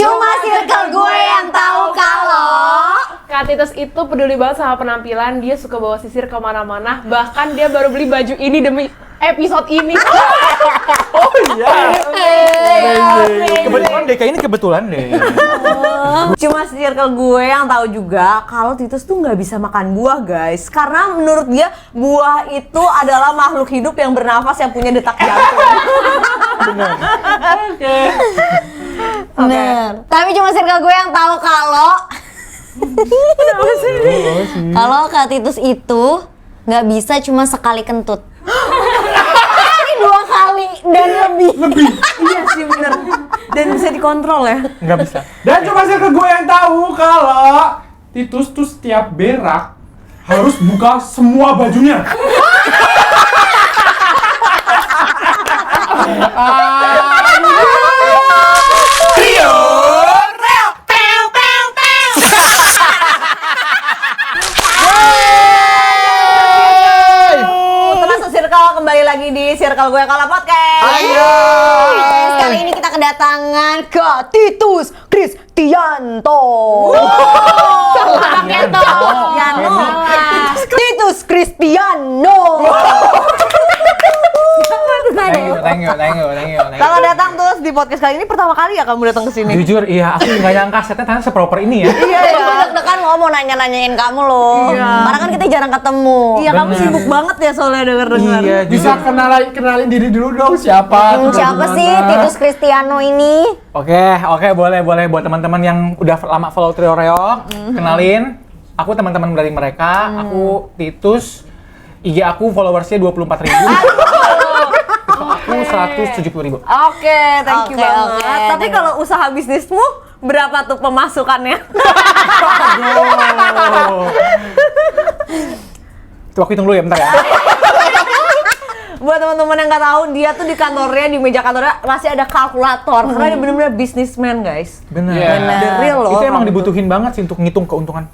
Cuma circle gue yang tahu kalau Kak Titus itu peduli banget sama penampilan, dia suka bawa sisir kemana-mana, bahkan dia baru beli baju ini demi episode ini. Oh iya. Kebetulan deh, kayak ini kebetulan deh. Cuma circle gue yang tahu juga kalau Titus tuh nggak bisa makan buah guys, karena menurut dia buah itu adalah makhluk hidup yang bernafas yang punya detak jantung. Benar. Bener. Tapi cuma circle gue yang tahu kalau kalau Kak Titus itu nggak bisa cuma sekali kentut. Ini 2 kali dan lebih. Iya sih bener. Dan bisa dikontrol ya. Nggak bisa. Dan cuma circle gue yang tahu kalau Titus tuh setiap berak harus buka semua bajunya. Trio Reok. Teman circle kembali lagi di Circle Gue Kalah Podcast. Ayo. Kali ini kita kedatangan Kak Titus Kristianto. Pakai Kristiano. Titus Kristiano. Thank you. Kalau datang terus di podcast kali ini pertama kali ya kamu datang ke sini? Jujur, iya, aku nggak nyangka setnya ternyata seproper ini ya. Iya ya. Deg-degan lo mau nanya-nanyain kamu loh. Karena kan kita jarang ketemu. Iya, kamu Bener. sibuk banget ya soalnya denger-denger. Iya, Bisa kenalin diri dulu dong siapa? Siapa sih Titus Kristiano ini? Oke, boleh buat teman-teman yang udah lama follow Trio Reok, kenalin. Aku teman-teman dari mereka, aku Titus. IG aku followersnya 24.000. Aku 170.000. Oke, thank you Oke, banget. oke, Tapi kalau usaha bisnismu berapa tuh pemasukannya? Tuh aku hitung dulu ya, bentar ya. Buat teman-teman yang nggak tahu, dia tuh di kantornya, di meja kantornya masih ada kalkulator. Karena dia bener-bener businessman, guys. Bener. Iya. The real loh. Itu emang orang dibutuhin banget sih untuk ngitung keuntungan.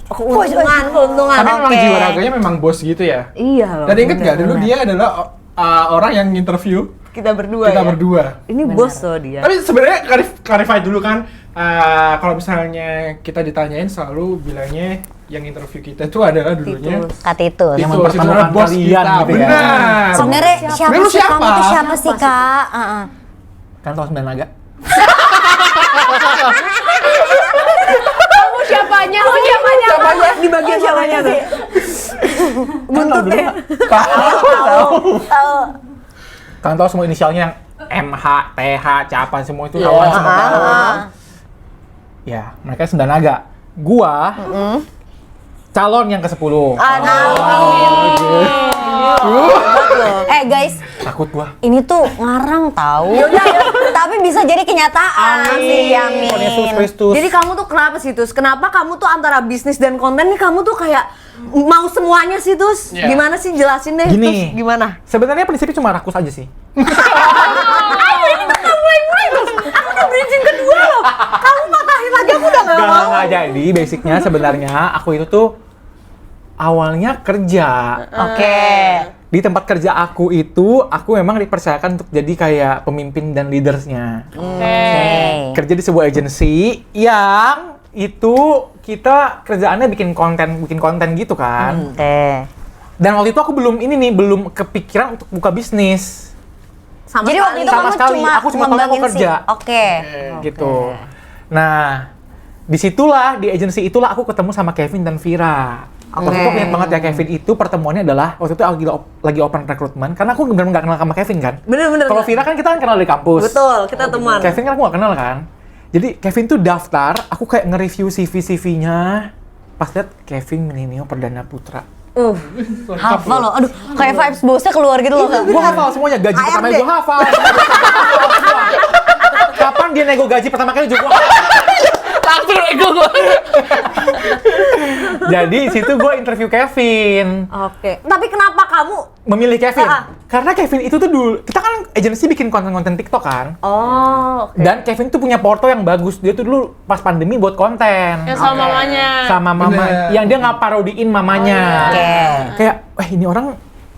Keuntungan. Tapi memang Oke. jiwa raganya memang bos gitu ya. Iya loh. Dan inget nggak dulu bener-bener. dia adalah orang yang interview Kita berdua kita ya? berdua. Ini bos loh dia. Tapi sebenarnya clarify dulu kan, kalau misalnya kita ditanyain selalu bilangnya yang interview kita itu adalah dulunya Titus. Kak Titus. Yang Titus, mempertemukan itu adalah bos kalian kita. gitu ya. Benar. Sebenarnya siapa Lu sih siapa? kamu tuh siapa sih Kak? Kan tahu 9 naga. Kamu siapanya? Di bagian siapanya tuh? Buntutnya. Kan tahu semua inisialnya yang MH, TH, Capan semua itu Iya. kawan semua tahu. Ya, mereka 9 naga. Gua calon yang ke-10. Guys, Takut gua. ini tuh ngarang tahu. Tapi bisa jadi kenyataan sih, Tuhan Yesus Yamin. Kristus. Jadi kamu tuh kenapa sih Tus? Kenapa kamu tuh antara bisnis dan konten nih kamu tuh kayak mau semuanya sih Tus? Iya. Gimana sih jelasin deh Gini. Tus? Gimana? Sebenarnya prinsipnya cuma rakus aja sih. Aku udah bridging kedua loh. Kamu patahin lagi aku udah gak mau. Nggak jadi, basicnya sebenarnya aku itu tuh awalnya kerja. Oke. Di tempat kerja aku itu, aku memang dipercayakan untuk jadi kayak pemimpin dan leadersnya. Oke. Kerja di sebuah agensi yang itu kita kerjaannya bikin konten gitu kan. Oke. Dan waktu itu aku belum kepikiran untuk buka bisnis. Sama Jadi waktu itu Sama kamu sekali, cuma aku cuma tahu aku ngembangin kerja. Oke. Gitu. Nah, disitulah di agensi itulah aku ketemu sama Kevin dan Vira. Waktu itu aku ingat banget ya, Kevin itu pertemuannya adalah waktu itu aku lagi open recruitment karena aku benar-benar nggak kenal sama Kevin kan. Bener-bener. Kalau Vira kan kita kan kenal dari kampus. Betul, kita teman. Kevin kan aku nggak kenal kan. Jadi Kevin tuh daftar, aku kayak nge-review CV-nya. Pas liat Kevin Meninio Perdana Putra. Hafal loh. Aduh, kayak vibes bosnya keluar gitu loh, Kak. Gue hafal semuanya, gaji pertama ARD. gue hafal. Kapan dia nego gaji pertama kali juga gua Langsung ego gue. Jadi situ gue interview Kevin. Oke. Tapi kenapa kamu? Memilih Kevin. Ah. Karena Kevin itu tuh dulu, kita kan agensi bikin konten-konten TikTok kan. Oh, oke. Dan Kevin tuh punya porto yang bagus. Dia tuh dulu pas pandemi buat konten. Yang sama mamanya. Sama mama. Bener. Yang dia nggak parodiin mamanya. Oke. Kayak, wah ini orang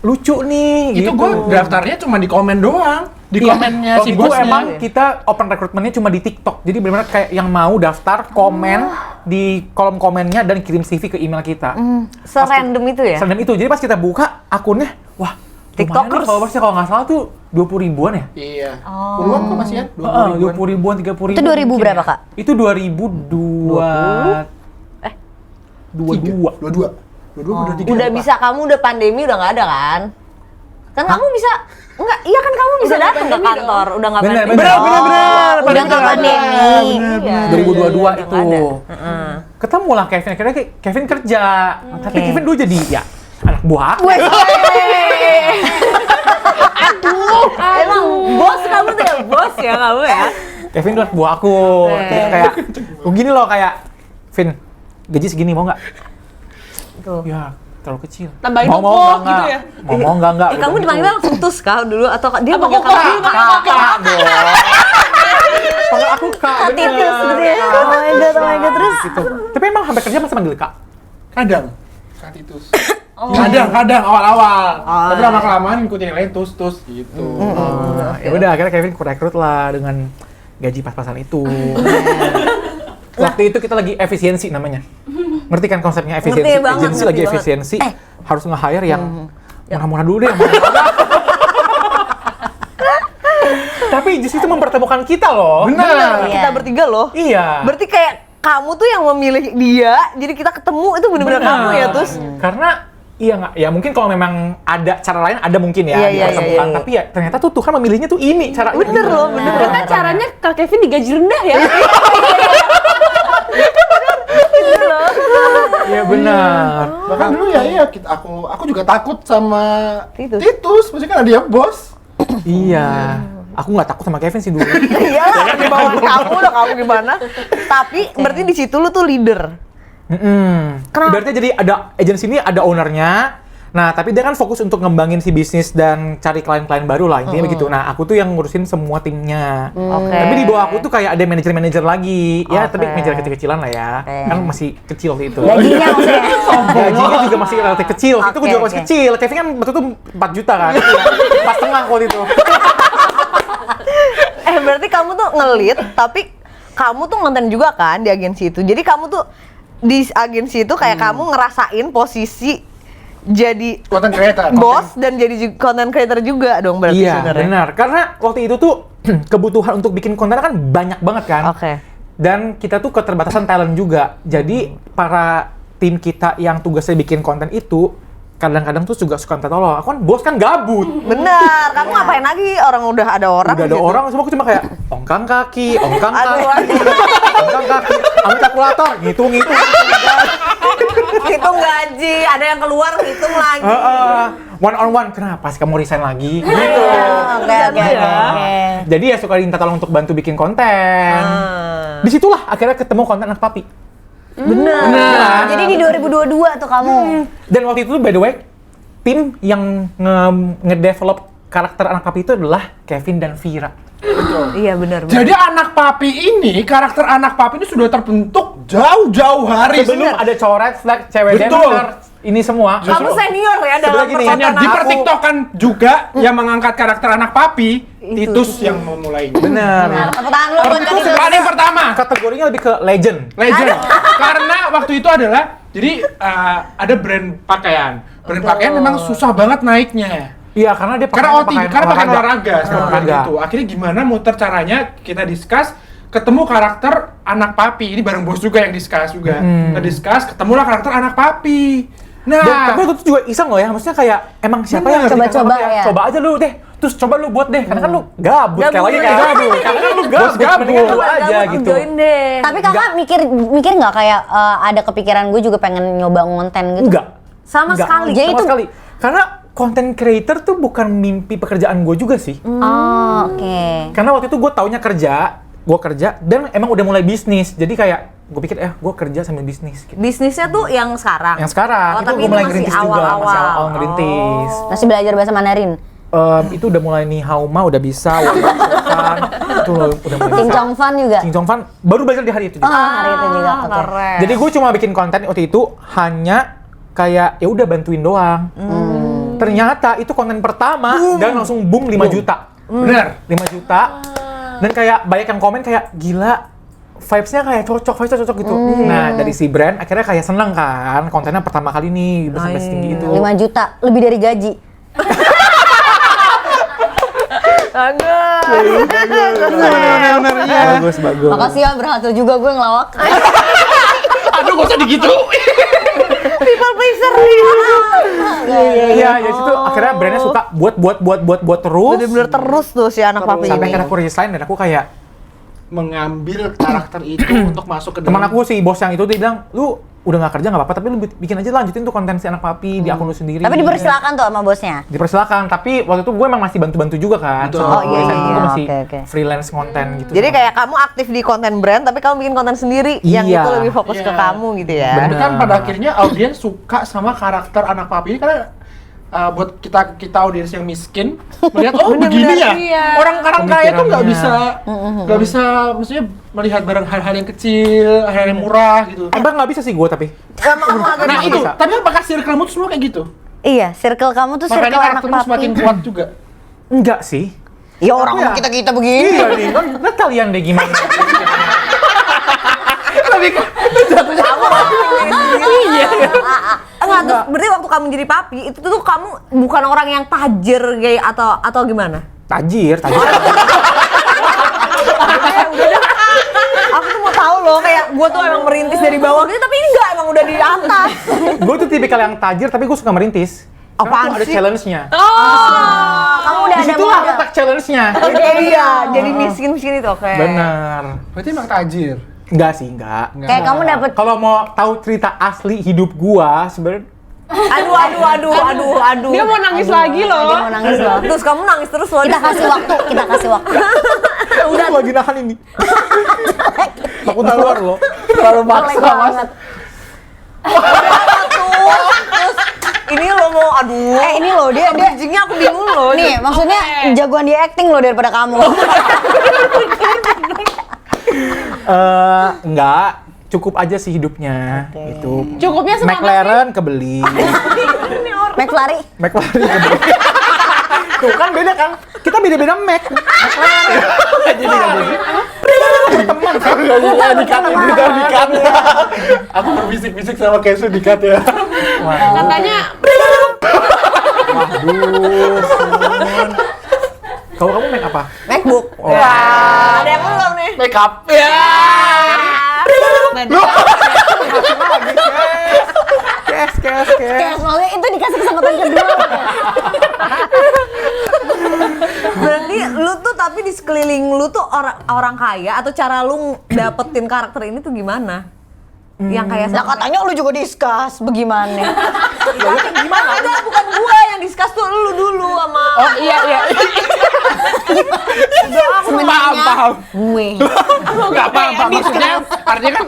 lucu nih. Itu gitu. gue daftarnya cuma di komen doang. di komennya Waktu si itu bosnya. emang kita open recruitment-nya cuma di TikTok. Jadi benar-benar kayak yang mau daftar, komen di kolom komennya dan kirim CV ke email kita. Serandom itu ya? Serandom itu. Jadi pas kita buka akunnya, wah, lumayan nih followersnya kalau nggak salah tuh 20 ribuan ya? Iya. Puluhan kok masih ya? 20 ribuan, 30 ribuan. Itu 2000 mungkin berapa, ya. Kak? Itu 2002. 22 udah 3. Udah bisa, kamu udah pandemi udah nggak ada kan? Kan kamu bisa, enggak, iya kan kamu bisa datang ke kantor, udah nggak Bener, pandemi. bener. Oh, Bener. Udah nggak pandemi. Iya. 2022 Udah itu. nggak ada. Ketemu lah Kevin, akhirnya Kevin kerja. Tapi Kevin dulu jadi ya anak buah aku. Emang bos kamu tuh ya, bos ya kamu ya? Kevin dulu anak buah aku. Jadi kayak, gini loh kayak, Vin, gaji segini mau nggak? Tuh. Ya, terlalu kecil. Tambahin mau dong, gitu ya? Mau enggak? Kamu dipanggilnya langsung tus kak dulu atau dia Apa panggil kok kakak? Kakak dong. Panggil aku Kak, bener. Titus gitu ya. Oh my god, terus? Gitu. Tapi emang sampai kerja masih manggil Kak. Kadang. Kak Titus. Kadang awal-awal. Tapi lama-kelamaan ikutin yang lain tus gitu. Ya udah akhirnya Kevin kurekrut lah dengan gaji pas-pasan itu. Waktu itu kita lagi efisiensi namanya. Ngerti kan konsepnya efisiensi? Ngerti banget, Agensi ngerti lagi banget. efisiensi, harus nge-hire yang murah-murah dulu deh. Tapi justru itu mempertemukan kita loh. Benar. Kita bertiga loh. Iya. Berarti kayak kamu tuh yang memilih dia, jadi kita ketemu itu bener-bener Benar. kamu ya terus. Karena iya nggak, ya mungkin kalau memang ada cara lain ada mungkin ya Iya, iya, dipertemukan. iya, iya. Tapi ya ternyata tuh Tuhan memilihnya tuh ini caranya. Bener loh, bener. Ternyata caranya Kak Kevin digaji rendah ya. Iya benar. Bahkan dulu ya iya aku juga takut sama Titus. Titus. Maksudnya kan dia bos. Iya. Aku nggak takut sama Kevin sih dulu. Iyalah, di bawah kamu udah kamu gimana. Tapi berarti di situ lu tuh leader. Kenapa? Berarti jadi ada agensi ini ada ownernya. Nah, tapi dia kan fokus untuk ngembangin si bisnis dan cari klien-klien baru lah, intinya begitu. Nah, aku tuh yang ngurusin semua timnya. Oke. Tapi di bawah aku tuh kayak ada manajer-manajer lagi. Ya, Oke. tapi manajer kecil-kecilan lah ya. Oke. Kan masih kecil waktu itu. Gajinya maksudnya. Gajinya juga masih relatif kecil. Waktu itu Oke, juga masih oke. kecil. Kevin kan waktu itu 4 juta kan. Pas tengah waktu itu. Berarti kamu tuh nge-lead, tapi kamu tuh ngonten juga kan di agensi itu. Jadi kamu tuh di agensi itu kayak kamu ngerasain posisi jadi Content creator. bos dan jadi content creator juga dong berarti Iya, sebenarnya. benar. Karena waktu itu tuh kebutuhan untuk bikin konten kan banyak banget kan. Oke. Dan kita tuh keterbatasan talent juga. Jadi para tim kita yang tugasnya bikin konten itu kadang-kadang tuh juga suka minta tolong. Aku kan bos kan gabut. Bener, kamu ngapain lagi? Orang udah ada orang Udah ada gitu. orang, semua aku cuma kayak ongkang kaki, ongkang Aduh, kaki, ongkang kaki, ambil kalkulator, ngitung. Hitung gaji, ada yang keluar hitung lagi. One on one, kenapa sih kamu resign lagi? Gitu. Oke. Jadi ya suka minta tolong untuk bantu bikin konten. Disitulah akhirnya ketemu konten anak papi. Bener. Jadi di 2022 tuh kamu. Dan waktu itu by the way, tim yang ngedevelop karakter anak papi itu adalah Kevin dan Vira. Iya benar. Jadi anak papi ini, karakter anak papi ini sudah terbentuk jauh-jauh hari. Sebelum ada cowok red flag, cewek Betul. dancer, ini semua. Kamu senior ya dalam Sebelah gini, Senior perkontenan di aku. pertiktokan juga yang mengangkat karakter anak papi, Titus yang memulainya. Bener. Tepuk tangan lu buat Titus Titus. ada yang pertama, Kategorinya lebih ke legend. legend. Karena waktu itu adalah, jadi ada brand pakaian. Brand pakaian memang susah banget naiknya. Iya, karena dia Karena pakaian olahraga, seperti Olahraga. itu. Akhirnya gimana muter caranya kita discuss, ketemu karakter anak papi. Ini bareng bos juga yang discuss juga. Kita discuss, ketemulah karakter anak papi. Dan, Nah, tapi itu juga iseng loh ya, maksudnya kayak emang siapa yang Coba-coba ngerti ya. Coba aja lu deh, terus coba lu buat deh, karena kan lu gabut, kayak lagi kayak Gabut. gabut. Karena kan lu Bos gabut, gabut. mendingan lu aja gitu. Join deh. Tapi kakak mikir nggak kayak ada kepikiran gue juga pengen nyoba ngonten gitu? Enggak. Sama Enggak. sekali. Jadi Sama itu- sekali. Karena content creator tuh bukan mimpi pekerjaan gue juga sih. Oh, oke. Karena waktu itu gue taunya gue kerja, dan emang udah mulai bisnis. Jadi kayak, gue pikir gue kerja sambil bisnis gitu. Bisnisnya tuh yang sekarang. Yang sekarang, Oh, itu tapi gue mulai masih ngerintis juga, masih awal-awal. awal-awal ngerintis. Masih belajar bahasa Mandarin. Itu udah mulai nih Hauma udah bisa, Wan itu udah mulai Ting bisa. Chong Fan juga. Ting Chong Fan baru belajar di hari itu Oh, juga. hari itu juga. Oke. Keren. Jadi gue cuma bikin konten waktu itu hanya kayak ya udah bantuin doang. Ternyata itu konten pertama dan langsung boom 5 juta. Bener. 5 juta. Dan kayak banyak yang komen kayak gila, vibes-nya kayak cocok gitu. Nah, dari si brand akhirnya kayak seneng kan, kontennya pertama kali nih sampai setinggi itu. 5 juta, lebih dari gaji. Bagus. Makasih ya, berhasil juga gue ngelawak. Aduh, gak usah digitu. People pleaser. Iya, jadi situ akhirnya brandnya suka buat terus. Bener-bener terus tuh si anak papi Sampai ini. akhirnya aku resign dan aku kayak Mengambil karakter itu untuk masuk ke teman dalam. aku si bos yang itu dia bilang, lu udah gak kerja gak apa-apa, tapi lu bikin aja lanjutin tuh konten si anak papi di akun lu sendiri. Tapi dipersilakan tuh sama bosnya. Dipersilakan, tapi waktu itu gue emang masih bantu-bantu juga kan. Betul. Sama Oh, iya, resign iya, gue masih oke. freelance konten gitu. Jadi kayak kamu aktif di konten brand, tapi kamu bikin konten sendiri yang Iya. itu lebih fokus ke Iya. kamu gitu ya. Tapi kan Bener. pada akhirnya audiens suka sama karakter anak papi ini karena buat kita audiens yang miskin melihat oh begini ya iya. orang kaya itu nggak Pemikirannya. bisa maksudnya melihat barang hal-hal yang kecil, hal-hal yang murah gitu. Emang nggak bisa sih gue tapi. Emang agak Nah itu, bisa. tapi apakah circle-mu tuh semua kayak gitu? Iya, circle kamu tuh Makanya circle anak karaktermu semakin papi. kuat juga. Enggak sih. Ya orang Iya. kita begini. Iya nih, kan kalian deh gimana. Enggak, terus berarti waktu kamu jadi papi itu tuh kamu bukan orang yang tajir kayak atau gimana? Tajir. Aku tuh mau tahu loh kayak gue tuh emang merintis dari bawah gitu tapi ini enggak emang udah di atas. Gue tuh tipikal yang tajir tapi gue suka merintis. Apaan Karena tuh ada sih? challenge-nya. Kamu udah ada Disitulah modal. letak challenge-nya. Iya, jadi miskin-miskin itu oke. Bener. Berarti emang tajir. Enggak sih, enggak. Kayak kamu dapet Kalau mau tahu cerita asli hidup gua, sebenarnya Aduh. Dia mau nangis lagi dia loh. mau nangis loh. Terus kamu nangis terus loh. Kita kasih waktu. udah lagi nahan ini. Takut keluar loh. Terlalu Boleh banget. Terus ini lo mau aduh. Ini loh dia Bridging-nya aku bingung loh. nih maksudnya jagoan dia acting loh daripada kamu. Enggak, cukup aja sih hidupnya. Itu. Cukupnya semangat. McLaren kebeli. McFlurry. McLaren kebeli. Tuh kan beda kan? Kita beda-beda Mac. Jadi teman kan? Dikat. Aku berbisik-bisik sama Kesu dikat ya. Katanya Waduh. Kalau kamu Mac apa? MacBook. Wah, ada yang belum nih. Make up. Ya. Kes. Kayak soalnya itu dikasih kesempatan kedua. Berarti lu tuh tapi di sekeliling lu tuh orang kaya atau cara lu dapetin karakter ini tuh gimana? Yang kayak Lah katanya lu juga discuss bagaimana? gimana? Enggak, bukan gua yang discuss tuh lu dulu sama Oh iya. Sebenarnya gue. Enggak paham. Maksudnya artinya kan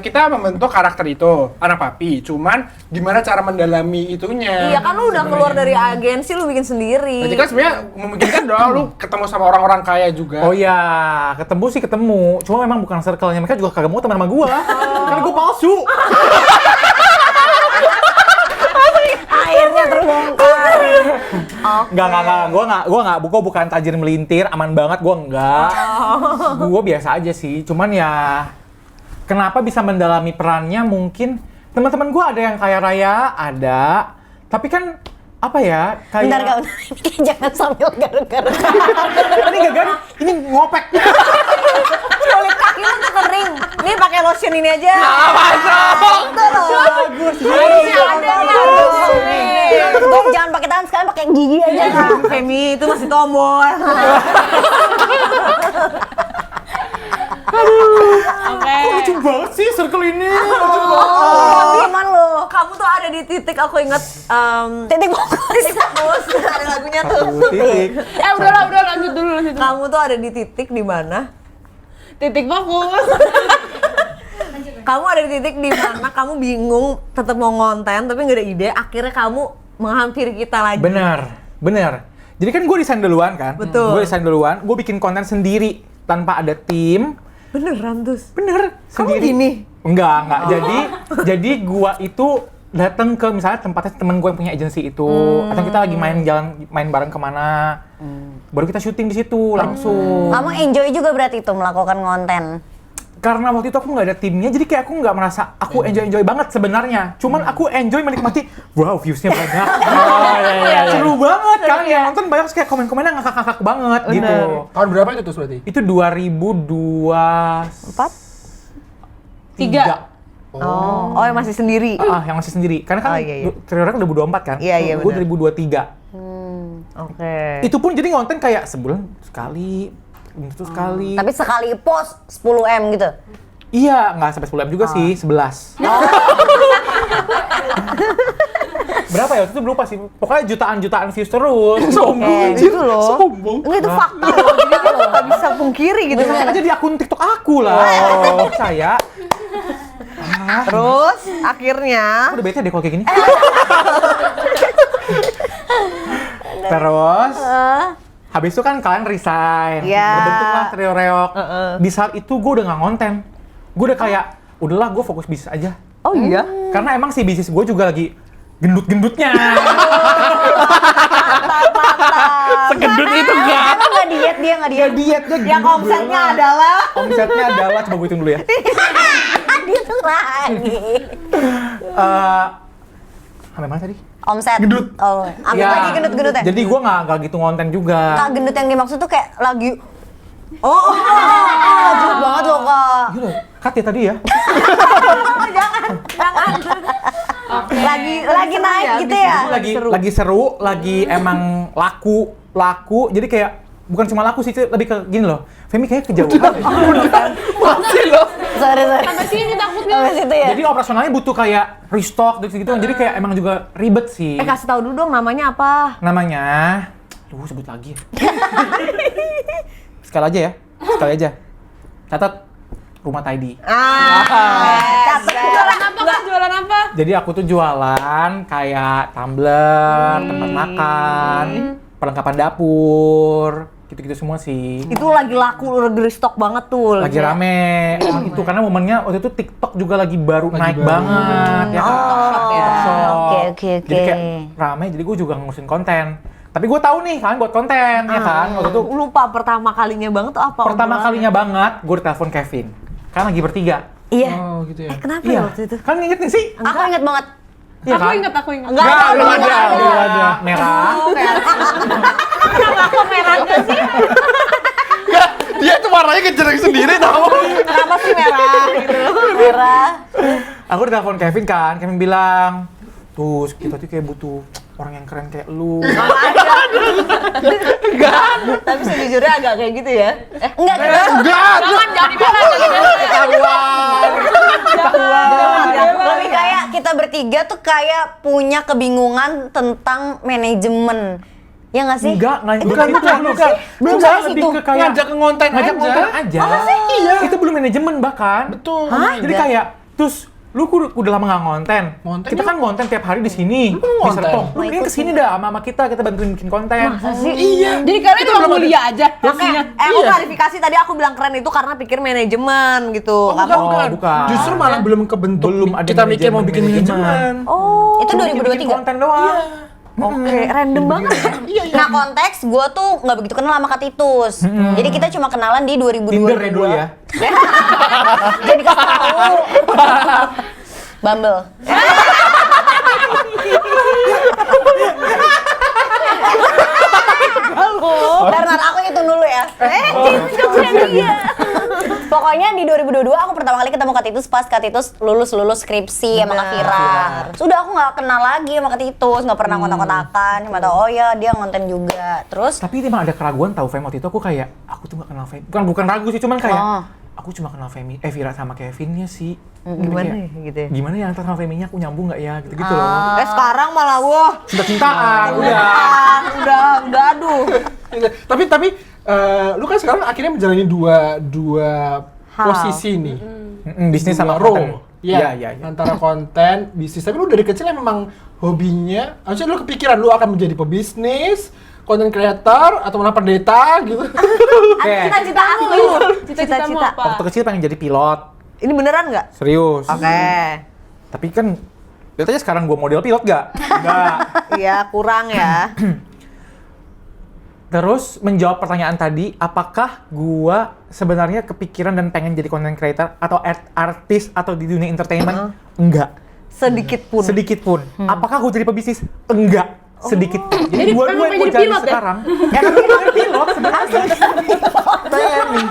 kita membentuk karakter itu anak papi. Cuman gimana cara mendalami itunya? Iya kan lu udah keluar dari agensi lu bikin sendiri. Berarti kan sebenarnya memungkinkan dong lu ketemu sama orang-orang kaya juga. Oh iya, ketemu sih ketemu. Cuma memang bukan circle-nya mereka juga kagak mau teman sama gua. Karena gua palsu. Akhirnya terbongkar. Enggak. Gua bukan tajir melintir, aman banget gua enggak. Gua biasa aja sih. Cuman ya kenapa bisa mendalami perannya mungkin teman-teman gua ada yang kaya raya, ada. Tapi kan apa ya? Kayak Bentar kau, jangan sambil garuk-garuk. ini gagal, ini ngopek. kulit kaki lu tuh kering. Nih pakai lotion ini aja. Bagus. Dok, jangan pakai tangan sekarang pakai gigi aja. Femi itu masih tombol. oke. Lucu banget sih circle ini. Gimana lo? Kamu tuh ada di titik aku inget Titik fokus. ada lagunya tuh. Titik. Udah lanjut dulu. Kamu tuh ada di titik di mana? Titik fokus. Kamu ada di titik di mana kamu bingung tetap mau ngonten tapi nggak ada ide. Akhirnya kamu menghampiri kita lagi. Bener. Jadi kan gue desain duluan kan? Betul. Gue desain duluan, gue bikin konten sendiri tanpa ada tim. Beneran terus. Bener. Kamu gini? Enggak. Jadi gua itu datang ke misalnya tempatnya temen gue yang punya agensi itu, atau kita lagi main bareng kemana, baru kita syuting di situ langsung. Kamu enjoy juga berarti itu melakukan konten? Karena waktu itu aku nggak ada timnya, jadi kayak aku nggak merasa aku enjoy banget sebenarnya. Cuman aku enjoy menikmati, wow viewsnya banyak, seru banget kan, yang nonton banyak kayak komen-komennya ngakak-ngakak banget gitu. Tahun berapa itu tuh berarti? Itu 2023. Oh, yang masih sendiri. Yang masih sendiri. Karena kan Iya. Trailer 2024 kan? Iya, Gue benar. 2023. Oke. Itu pun jadi konten kayak sebulan sekali, itu sekali. Tapi sekali post 10M gitu? Iya, nggak sampai 10M juga sih, 11. Berapa ya? Waktu itu lupa sih. Pokoknya jutaan views terus. Kayak gitu loh. Enggak, itu fakta loh. Jadi kita nggak bisa pungkiri gitu. Lihat aja di akun TikTok aku lah. Saya. Terus akhirnya Aku udah bete deh kalau kayak gini. Terus, habis itu kan kalian resign, Iya. berbentuklah Trio Reok. Di saat itu gue udah nggak ngonten. Gue udah kayak, udahlah gue fokus bisnis aja. oh iya. Karena emang sih bisnis gue juga lagi gendut-gendutnya. Segendut itu enggak. Emang nggak diet dia, nggak diet? Diet dia Yang gendut omsetnya banget. adalah Omsetnya adalah, coba gue hitung dulu ya. Dia tuh lagi. Sampai mana tadi? Omset. Gendut. Oh, aku Ya, lagi gendut-gendut ya? Jadi gue nggak gitu ngonten juga. Kak, gendut yang dimaksud tuh kayak lagi jelek banget loh kak. Gila, cut ya tadi ya. Lagi naik gitu ya? Lagi seru, lagi emang laku. Jadi kayak bukan cuma laku sih, lebih ke gini loh. Femi kayaknya kejauhan. Masih loh. Sorry. Sampai sini takutnya. Sampai situ ya? Jadi operasionalnya butuh kayak restock gitu. Jadi kayak emang juga ribet sih. kasih tahu dulu dong namanya apa? Namanya, sebut lagi ya. Sekali aja. Catat, Rumah Tidy. Jualan apa kan? Jualan apa? Jadi aku tuh jualan kayak tumbler, tempat makan, perlengkapan dapur, gitu-gitu semua sih. Itu lagi laku, lagi stok banget tuh. Lagi rame. Emang itu karena momennya waktu itu TikTok juga lagi baru naik banget ya kan. TikTok Shop. Oke. Jadi kayak rame, jadi gue juga ngurusin konten. Tapi gue tahu nih kalian buat konten ya kan. Waktu itu Lupa pertama kalinya banget tuh apa? pertama obrolannya? kalinya banget gue ditelepon Kevin. Kan lagi bertiga. Iya. Oh gitu ya. Kenapa Iya. ya waktu itu? Kalian inget nih sih? Aku inget banget. Iya Aku kan? inget. Enggak, Belum ada. Merah. Kenapa kok merahnya sih? Dia tuh warnanya kejereng sendiri tau. Kenapa sih merah gitu? Merah. Aku ditelepon Kevin kan. Kevin bilang, tuh kita tuh kayak butuh orang yang keren kayak lu. Tapi sejujurnya agak kayak gitu ya. Enggak. Jangan dibela. Lebih kayak kita bertiga tuh kayak punya kebingungan tentang manajemen. Ya nggak sih? Enggak, Bukan. Belum Cuma sampai lebih situ. ke kayak Ngajak ke ngonten ngajak aja. ngonten aja. Iya. Itu belum manajemen bahkan. Betul. Jadi kayak, terus lu udah lama nggak ngonten. Ngonten Kita yuk. kan ngonten tiap hari di sini. Lu Di ngonten? Serpong. Lu mending kesini dah sama kita bantuin bikin konten. Iya. Jadi kalian cuma kuliah aja pastinya. Aku klarifikasi tadi aku bilang keren itu karena pikir manajemen gitu. bukan. Justru malah belum kebentuk. Belum ada kita mikir mau bikin manajemen. manajemen. Oh, Itu Cuma bikin 2023. konten doang. oke, random banget. Nah konteks gue tuh nggak begitu kenal sama Kak Titus. Jadi kita cuma kenalan di 2022. Tinder ya dulu ya. Jadi kasih tahu. Bumble. Bernard, aku hitung dulu ya. Pokoknya di 2022 aku pertama kali ketemu Kak Titus pas Kak Titus lulus skripsi sama Kak Vira. Sudah aku nggak kenal lagi sama Kak Titus, nggak pernah kontak-kontakan. Cuma tahu oh ya dia ngonten juga. Terus Tapi emang ada keraguan tahu Femi waktu itu aku kayak aku tuh gak kenal Femi. Bukan ragu sih, cuman kayak Oh. aku cuma kenal Femi, Vira sama Kevinnya sih. Gimana Kayak, ya gitu ya? Gimana ya antara sama Feminya aku nyambung gak ya gitu-gitu loh. Sekarang malah wah, Cinta-cintaan udah. udah aduh. Tapi lu kan sekarang akhirnya menjalani dua Hal. posisi nih. Bisnis sama Dua konten. role. Iya, Iya. antara konten, bisnis. Tapi lu dari kecil memang hobinya, maksudnya lu kepikiran lu akan menjadi pebisnis, konten creator, atau malah pendeta gitu. Kayak Cita-cita aku. Cita-citamu apa? waktu kecil pengen jadi pilot. Ini beneran nggak? Serius. Oke. Tapi kan Lihat aja sekarang gue model pilot nggak? Nggak. Iya, kurang ya. Terus menjawab pertanyaan tadi, apakah gua sebenarnya kepikiran dan pengen jadi content creator atau artis atau di dunia entertainment? Enggak. Sedikit pun. Sedikit pun. Apakah gua jadi pebisnis? Enggak. Sedikit pun. Jadi dua-dua memang yang gua pengen jadi jadi pilot ya? sekarang. Ya kan gua jadi pilot sebenarnya. TNI.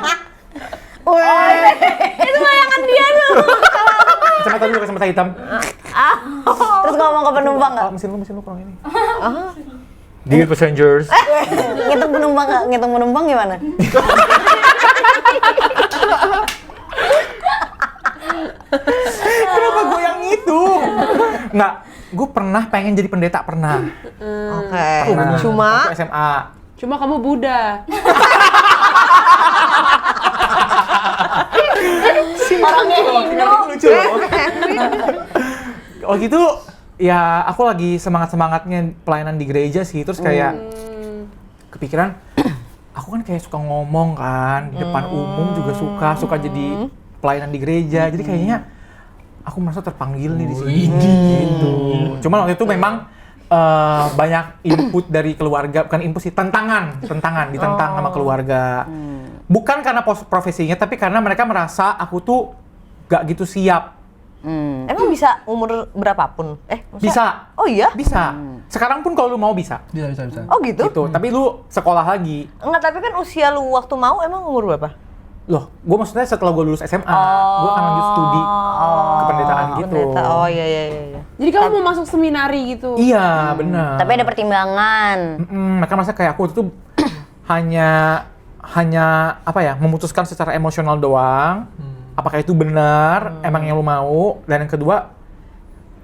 Itu bayangan dia tuh. Kacamata dulu, kacamata hitam. Terus ngomong ke penumpang nggak? Mesin lu kurang ini. Dear passengers. Ngitung penumpang nggak? Ngitung penumpang gimana? Kenapa gue yang ngitung? Nggak, gue pernah pengen jadi pendeta, pernah. Oke. Pernah. Cuma Waktu SMA. Cuma kamu Buddha. Orangnya Hindu. Lucu loh. Oh gitu, ya aku lagi semangat-semangatnya pelayanan di gereja sih. Terus kayak kepikiran, aku kan kayak suka ngomong kan, di depan umum juga suka jadi pelayanan di gereja. Jadi kayaknya aku merasa terpanggil nih di sini. Gitu. Cuman waktu itu memang banyak input dari keluarga, bukan input sih, tantangan ditentang sama keluarga. Bukan karena profesinya, tapi karena mereka merasa aku tuh gak gitu siap. emang bisa umur berapapun? Maksudnya- Bisa. Oh iya? Bisa. Sekarang pun kalau lu mau bisa. Bisa. Oh gitu? Gitu. Tapi lu sekolah lagi. Enggak, tapi kan usia lu waktu mau emang umur berapa? Loh, gue maksudnya setelah gue lulus SMA, gue akan lanjut studi kependetaan gitu. Pendeta. Oh iya. Jadi kamu mau masuk seminari gitu? Iya, benar. Tapi ada pertimbangan. Mereka merasa kayak aku itu hanya apa ya, memutuskan secara emosional doang. Apakah itu benar, emang yang lu mau? Dan yang kedua,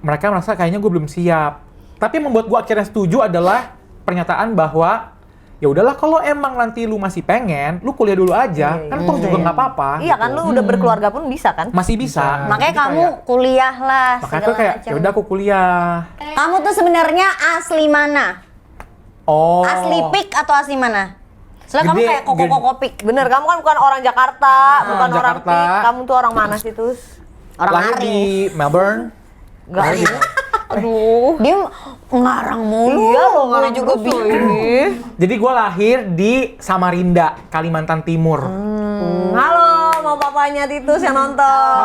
mereka merasa kayaknya gue belum siap. Tapi yang membuat gue akhirnya setuju adalah pernyataan bahwa ya udahlah kalau emang nanti lu masih pengen, lu kuliah dulu aja. Kan toh juga nggak apa-apa. Iya kan lu udah berkeluarga pun bisa kan? Masih bisa. Makanya Jadi kamu kuliah lah. makanya tuh kayak ya udah aku kuliah. Kamu tuh sebenarnya asli mana? Oh. Asli pik atau asli mana? Soalnya kamu Gede, kayak koko-koko pik. Bener, kamu kan bukan orang Jakarta, bukan orang Jakarta. Pik. Kamu tuh orang mana sih, Tus? Orang lahir Arif. di Melbourne. Gak Lahir di- Aduh. Dia ngarang mulu. Iya lo, Gue ngarang juga terus lo bingung. ini. Jadi gue lahir di Samarinda, Kalimantan Timur. Halo, mau papanya Titus yang nonton.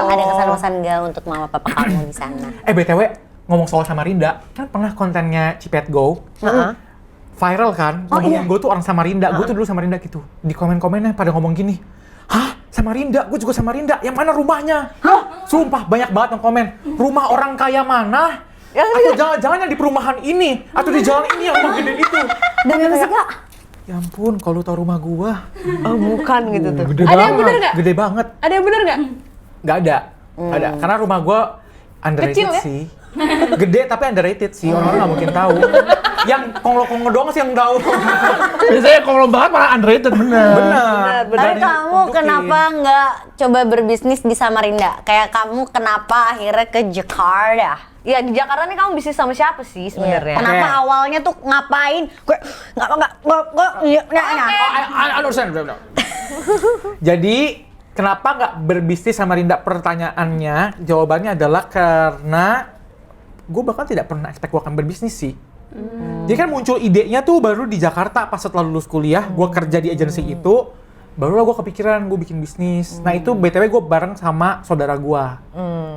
Ada kesan-kesan gak untuk mama papa kamu di sana? BTW, ngomong soal Samarinda, kan pernah kontennya Cipet Go, viral kan? Ngomongin gue tuh orang Samarinda, gue tuh dulu Samarinda gitu. Di komen-komennya pada ngomong gini, hah? Samarinda? Gue juga Samarinda, yang mana rumahnya? Sumpah, banyak banget yang komen, rumah orang kaya mana? Atau jangan-jangan yang di perumahan ini, atau di jalan ini yang rumah gede itu. Demi apa sih kak? Ya ampun, kalau lu tau rumah gua, Oh, bukan gitu tuh. gede Ada banget. yang bener nggak? Gede banget. Ada yang bener nggak? Nggak ada. Ada. Karena rumah gua underrated Kecil ya? sih. Gede tapi underrated sih, orang-orang nggak mungkin tahu. Yang konglo-konglo doang sih yang tahu. Biasanya kalau banget malah underrated bener. Benar. Tapi kamu kenapa nggak coba berbisnis di Samarinda? Kayak kamu kenapa akhirnya ke Jakarta? Ya di Jakarta nih kamu bisnis sama siapa sih sebenarnya? Kenapa Oke. awalnya tuh ngapain? Gue I understand. Jadi kenapa nggak berbisnis Samarinda? Pertanyaannya, jawabannya adalah karena gue bahkan tidak pernah expect gue akan berbisnis sih. Jadi kan muncul idenya tuh baru di Jakarta pas setelah lulus kuliah, gue kerja di agensi itu, barulah gue kepikiran gue bikin bisnis. Nah itu BTW gue bareng sama saudara gue,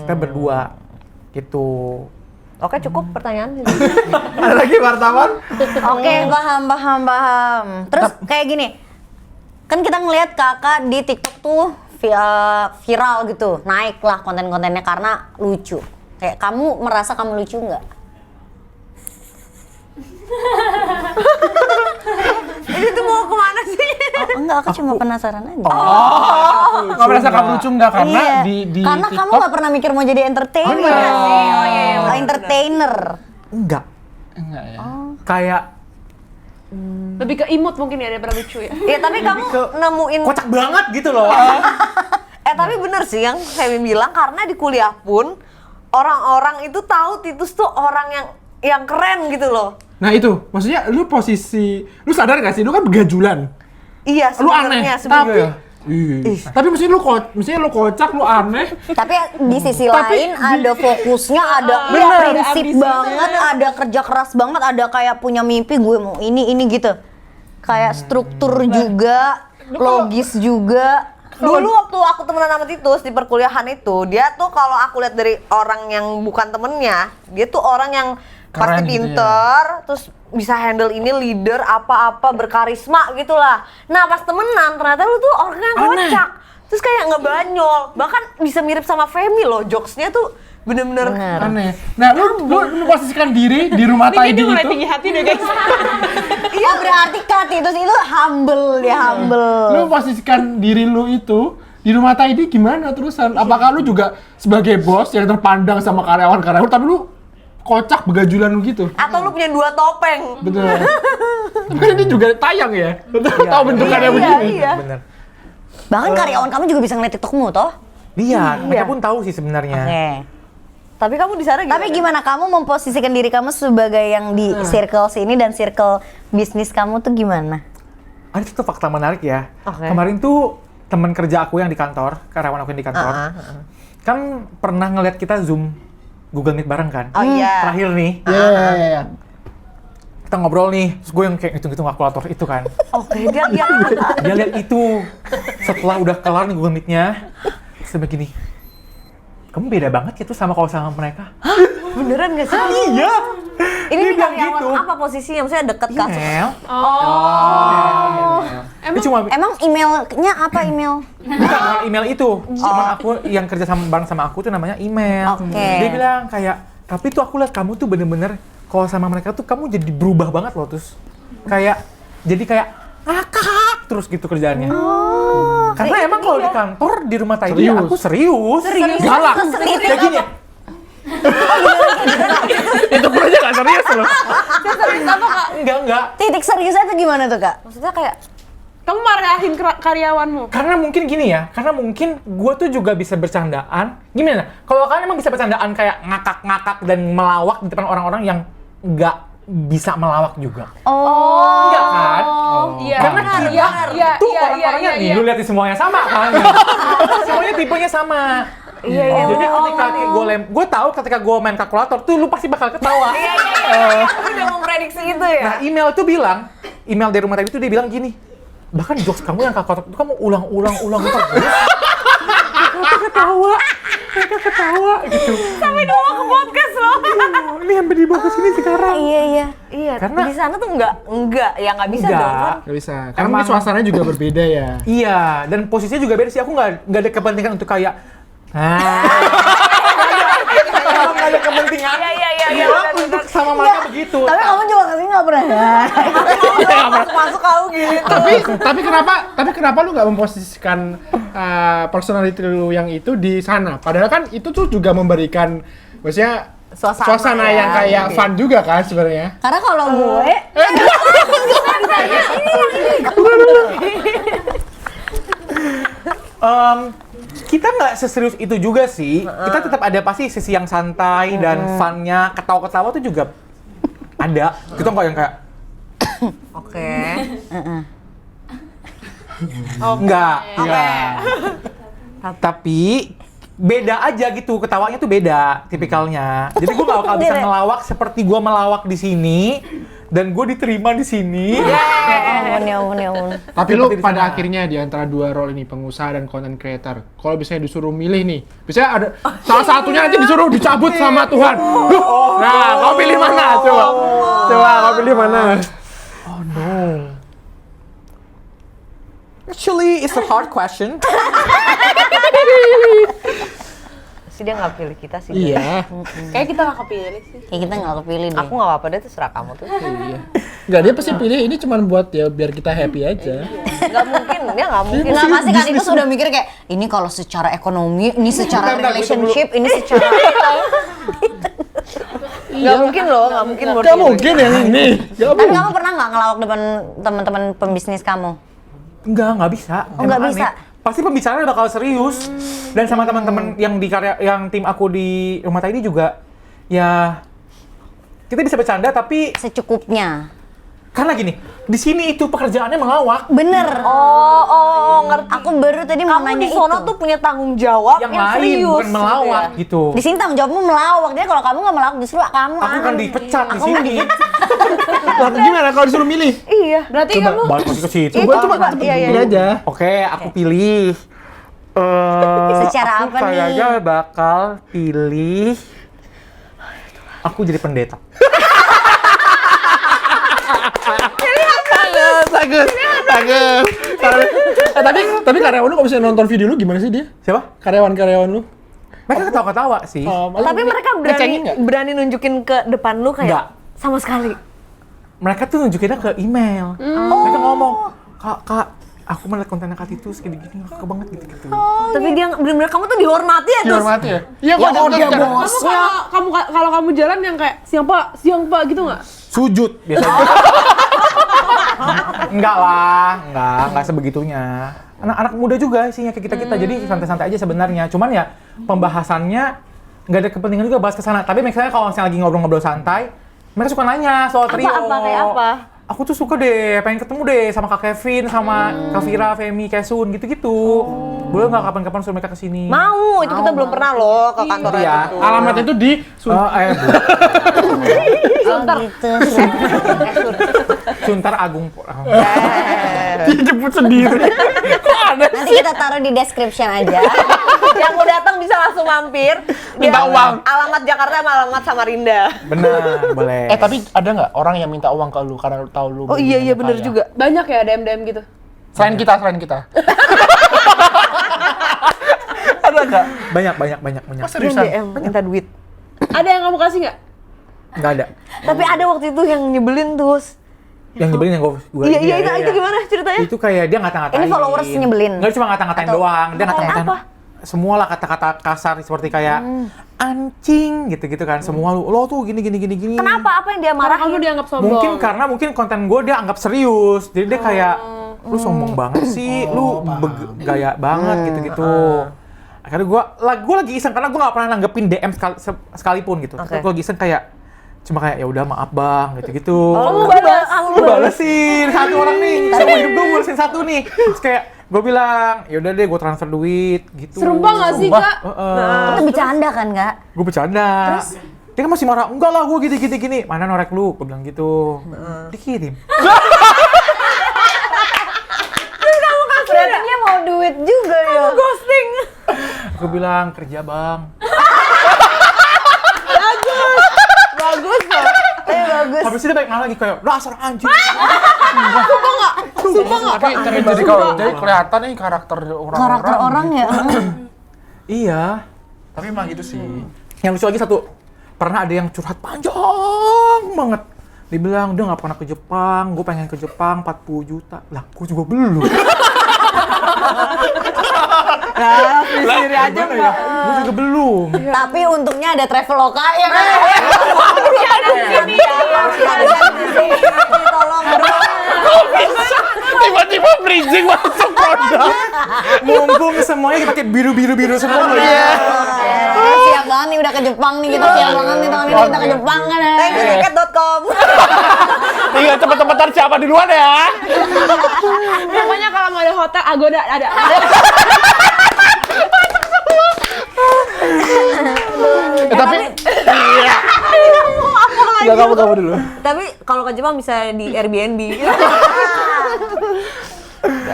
kita berdua, gitu. Oke, cukup pertanyaan. Ada lagi wartawan? Oke, paham. Terus kayak gini, kan kita ngelihat kakak di TikTok tuh viral gitu, naik lah konten-kontennya karena lucu. Kayak kamu merasa kamu lucu nggak? Ini tuh mau kemana sih? Oh, enggak, aku cuma penasaran aja. Nggak merasa kamu lucu nggak? Karena Iya. di karena kamu TikTok nggak pernah mikir mau jadi entertainer. Oh iya. Entertainer. Enggak, enggak ya. kayak Lebih ke imut mungkin ya daripada lucu ya. Ya tapi kamu nemuin. kocak banget gitu loh. Tapi bener sih yang Femi bilang, karena di kuliah pun orang-orang itu tahu Titus tuh orang yang keren gitu loh. Nah itu, maksudnya lu sadar gak sih, lu kan begajulan. Iya Lu aneh, sebenarnya tapi Tapi mestinya lu kocak, lu aneh. Tapi di sisi lain ada fokusnya, ada prinsip banget, ada kerja keras banget, ada kayak punya mimpi gue mau ini gitu. Kayak struktur juga, logis juga. Dulu waktu aku temenan sama Titus di perkuliahan itu, dia tuh kalau aku lihat dari orang yang bukan temennya, dia tuh orang yang pasti Keren gitu pinter, terus bisa handle ini, leader, apa-apa, berkarisma gitulah. Nah pas temenan ternyata lu tuh orang yang kocak, terus kayak ngebanyol, bahkan bisa mirip sama Femi loh, jokesnya tuh bener-bener Aneh. Nah, lu posisikan diri di rumah Ini Taidi dia mulai itu. tinggi hati deh guys. Iya berarti Kak Titus itu humble, dia humble. Lu posisikan diri lu itu di rumah Taidi gimana terusan? Apakah lu juga sebagai bos yang terpandang sama karyawan-karyawan tapi lu kocak begajulan lu gitu? atau lu punya 2 topeng. Betul. Tapi kan ini juga tayang ya. Tahu bentukannya begini. Iya. Bener. Bahkan karyawan kamu juga bisa ngeliat TikTokmu toh? Iya, mereka pun tahu sih sebenarnya. Oke. Tapi kamu di sana gimana? Tapi gimana kamu memposisikan diri kamu sebagai yang di circle sini dan circle bisnis kamu tuh gimana? Ada satu fakta menarik ya. Oke. Kemarin tuh teman kerja aku yang di kantor, karyawan aku yang di kantor, kan pernah ngeliat kita Zoom Google Meet bareng kan? Oh iya. Terakhir nih, Iya. kita ngobrol nih, terus gue yang kayak hitung-hitung kalkulator itu kan. Oke, dia Dia lihat itu, setelah udah kelar nih Google Meet-nya, terus dia begini, kamu beda banget gitu sama kalau sama mereka. beneran gak sih? Iya. Ini Dia nih bilang karyawan gitu. apa posisinya? Maksudnya deket kah? Email. Emang Dia cuma Emang emailnya apa email? bukan email itu. Cuman aku yang kerja sama bareng sama aku tuh namanya email. Oke. Dia bilang kayak, tapi tuh aku lihat kamu tuh bener-bener kalau sama mereka tuh kamu jadi berubah banget loh terus. Kayak jadi kayak ngakak terus gitu kerjaannya. Karena emang kalau di kantor di rumah Taidi Serius. aku serius. Galak. Kayak gini ya. Itu pun aja gak serius loh. Serius apa Kak? Enggak. Titik seriusnya tuh gimana tuh Kak? Maksudnya kayak kamu marahin karyawanmu? Karena mungkin gini ya, karena mungkin gue tuh juga bisa bercandaan. Gimana? Kalau kalian emang bisa bercandaan kayak ngakak-ngakak dan melawak di depan orang-orang yang nggak bisa melawak juga. Enggak kan? Iya. Karena Benar, kita iya, tuh iya, orang-orangnya iya, nih, iya. lu lihat nih semuanya sama kan? Semuanya tipenya sama. Iya. Jadi ketika gue tahu ketika gue main kalkulator tuh lu pasti bakal ketawa. aku udah memprediksi itu ya. Nah email tuh bilang, email dari rumah tadi tuh dia bilang gini, bahkan jokes kamu yang kalkulator itu kamu ulang terus. Mereka ketawa gitu. Sampai dibawa ke podcast loh. Ini sampai dibawa ke sini sekarang. Iya. Iya, Karena- di sana tuh enggak ya nggak bisa dong kan. Gak bisa. Karena mungkin suasananya juga berbeda ya. Iya, dan posisinya juga beda sih. Aku nggak ada kepentingan untuk kayak, nggak ada kepentingan. Iya, Gua untuk sama mereka begitu. Tapi kamu juga kesini nggak pernah. Masuk kamu gitu. Tapi kenapa lu nggak memposisikan personality lu yang itu di sana? Padahal kan itu tuh juga memberikan, maksudnya suasana ya, yang kayak fun juga kan sebenarnya. Karena kalau gue, Kita nggak seserius itu juga sih. Kita tetap ada pasti sisi yang santai dan funnya, ketawa-ketawa tuh juga ada. Kita nggak yang kayak Oke. enggak. Tapi beda aja gitu, ketawanya tuh beda tipikalnya. Jadi gue nggak bakal bisa ngelawak seperti gue melawak di sini dan gue diterima di sini. ya ampun. Tapi lu Seperti di pada sana. akhirnya di antara dua role ini, pengusaha dan content creator, kalau misalnya disuruh milih nih, biasanya ada salah satunya nanti disuruh dicabut sama Tuhan. Nah, kau pilih mana? Coba kau pilih mana? Oh no. Actually, it's a hard question. Sih dia nggak pilih kita sih. Iya. Kayak kita nggak kepilih sih. Ya kita nggak kepilih deh. Aku nggak apa-apa deh, terserah kamu tuh. Iya. Enggak, dia pasti pilih ini cuma buat ya biar kita happy aja. Nggak mungkin, dia nggak mungkin. Nggak pasti kan itu sudah mikir kayak ini kalau secara ekonomi, ini secara Bentar, relationship, ini secara Nggak mungkin loh, nggak mungkin. Gak mungkin yang ini. Gak Tapi mungkin. kamu pernah nggak ngelawak depan teman-teman pembisnis kamu? Nggak bisa. Oh, nggak Emang bisa? aneh. Pasti pembicaranya bakal serius. Dan sama teman-teman yang di yang tim aku di rumah tadi juga, ya kita bisa bercanda tapi Secukupnya. Karena gini, di sini itu pekerjaannya melawak. Bener. Oh, ngerti. Aku baru tadi mau Kamu nanya di sono itu. tuh punya tanggung jawab Yang yang lain serius bukan melawak gitu. Di sini tanggung jawabmu melawak. Dia kalau kamu nggak melawak justru kamu. Aku kan dipecat di Aku mau sini. Lah gimana kalau disuruh milih? Iya. Berarti kamu Balik lagi ke situ. Coba iya. Pilih aja. Oke, aku pilih. Secara aku apa nih? kayaknya bakal pilih. Aku jadi pendeta. Bagus. Tapi karyawan lu kalau bisa nonton video lu gimana sih dia? Siapa? Karyawan lu? Mereka ketawa-ketawa sih. Tapi mereka ngecengin nggak? berani nunjukin ke depan lu kayak Nggak. sama sekali. Mereka tuh nunjukinnya ke email. Mereka ngomong, kak, aku melihat kontennya Kak Titus gini-gini, kakak banget gitu-gitu. Tapi dia benar-benar kamu tuh dihormati ya, Tus? Dihormati ya? Iya, Ya udah, Bos. kalau kamu jalan yang kayak siang pak gitu nggak? Sujud biasanya. Enggak lah, enggak sebegitunya. Anak-anak muda juga isinya kayak kita-kita, jadi santai-santai aja sebenarnya. Cuman ya pembahasannya nggak ada kepentingan juga bahas ke sana. Tapi misalnya kalau misalnya lagi ngobrol-ngobrol santai, mereka suka nanya soal trio. Kayak apa? Aku tuh suka deh, pengen ketemu deh sama Kak Kevin, sama Kak Vira, Femi, Kesun, gitu-gitu. Boleh nggak kapan-kapan suruh mereka kesini? Mau, itu kita belum pernah loh ke kantor Iya. Alamatnya itu di Suntar. Gitu. Suntar Agung. dijemput sendiri. Nanti kita taruh di description aja. Yang mau datang bisa langsung mampir. Minta Dia uang. Alamat Jakarta sama alamat Samarinda. Bener, boleh. Tapi ada nggak orang yang minta uang ke lu karena lu tahu lu? Oh iya bener juga. Banyak ya DM gitu. Selain kita. Ada nggak? Banyak. Mas Yang seriusan? DM minta duit. Ada yang kamu kasih nggak? Nggak ada. Tapi ada waktu itu yang nyebelin Tus. Yang nyebelin yang gue Iya, itu gimana ceritanya? Itu kayak dia ngata-ngatain. Ini followers nyebelin? Nggak cuma ngata-ngatain Atau doang. Dia ngata-ngatain apa? semua lah kata-kata kasar seperti kayak anjing gitu-gitu kan. Semua lo tuh gini. Kenapa? Apa yang dia Karena marahin? kamu dianggap sombong. Mungkin konten gue dia anggap serius. Jadi dia kayak lu sombong banget sih, lu gaya banget gitu-gitu. Akhirnya gue lagi iseng karena gue nggak pernah nanggepin DM sekalipun gitu. Oke. Gue lagi iseng kayak cuma kayak ya udah maaf bang gitu-gitu. Kamu balas. Gue balesin satu orang nih, sama hidup gue balesin satu nih. Terus kayak gue bilang, yaudah deh gue transfer duit gitu. Serumpah nggak sih kak? Itu bercanda kan, Kak? Gue bercanda. Dia kan masih marah, enggak lah gue gini. Mana norek lu? Gue bilang gitu. Dikirim. Berarti dia mau duit juga ya. Ghosting. Aku bilang kerja bang. Bagus loh. Bagus. Habis itu dia balik lagi kayak dasar anjing. Sumpah nggak? Tapi jadi kalau jadi kelihatan nih karakter Karakter orang ya. Iya. Tapi emang gitu sih. Yang lucu lagi satu, pernah ada yang curhat panjang banget. Dia bilang, dia nggak pernah ke Jepang, gue pengen ke Jepang 40 juta. Lah, gue juga belum. Nah, sendiri aja Mbak. Gue juga belum. Tapi untungnya ada Traveloka ya kan. Tolong Tiba-tiba bridging masuk produk. Mumpung semuanya pakai biru semua. siap banget nih udah ke Jepang nih kita siap banget nih tahun ini kita ke Jepang kan ya. Thank you tiket.com. Tinggal cepet-cepetan siapa duluan ya. Pokoknya kalau mau ada hotel Agoda ada. Tapi iya. Enggak kamu dulu. Tapi kalau ke Jepang bisa di Airbnb.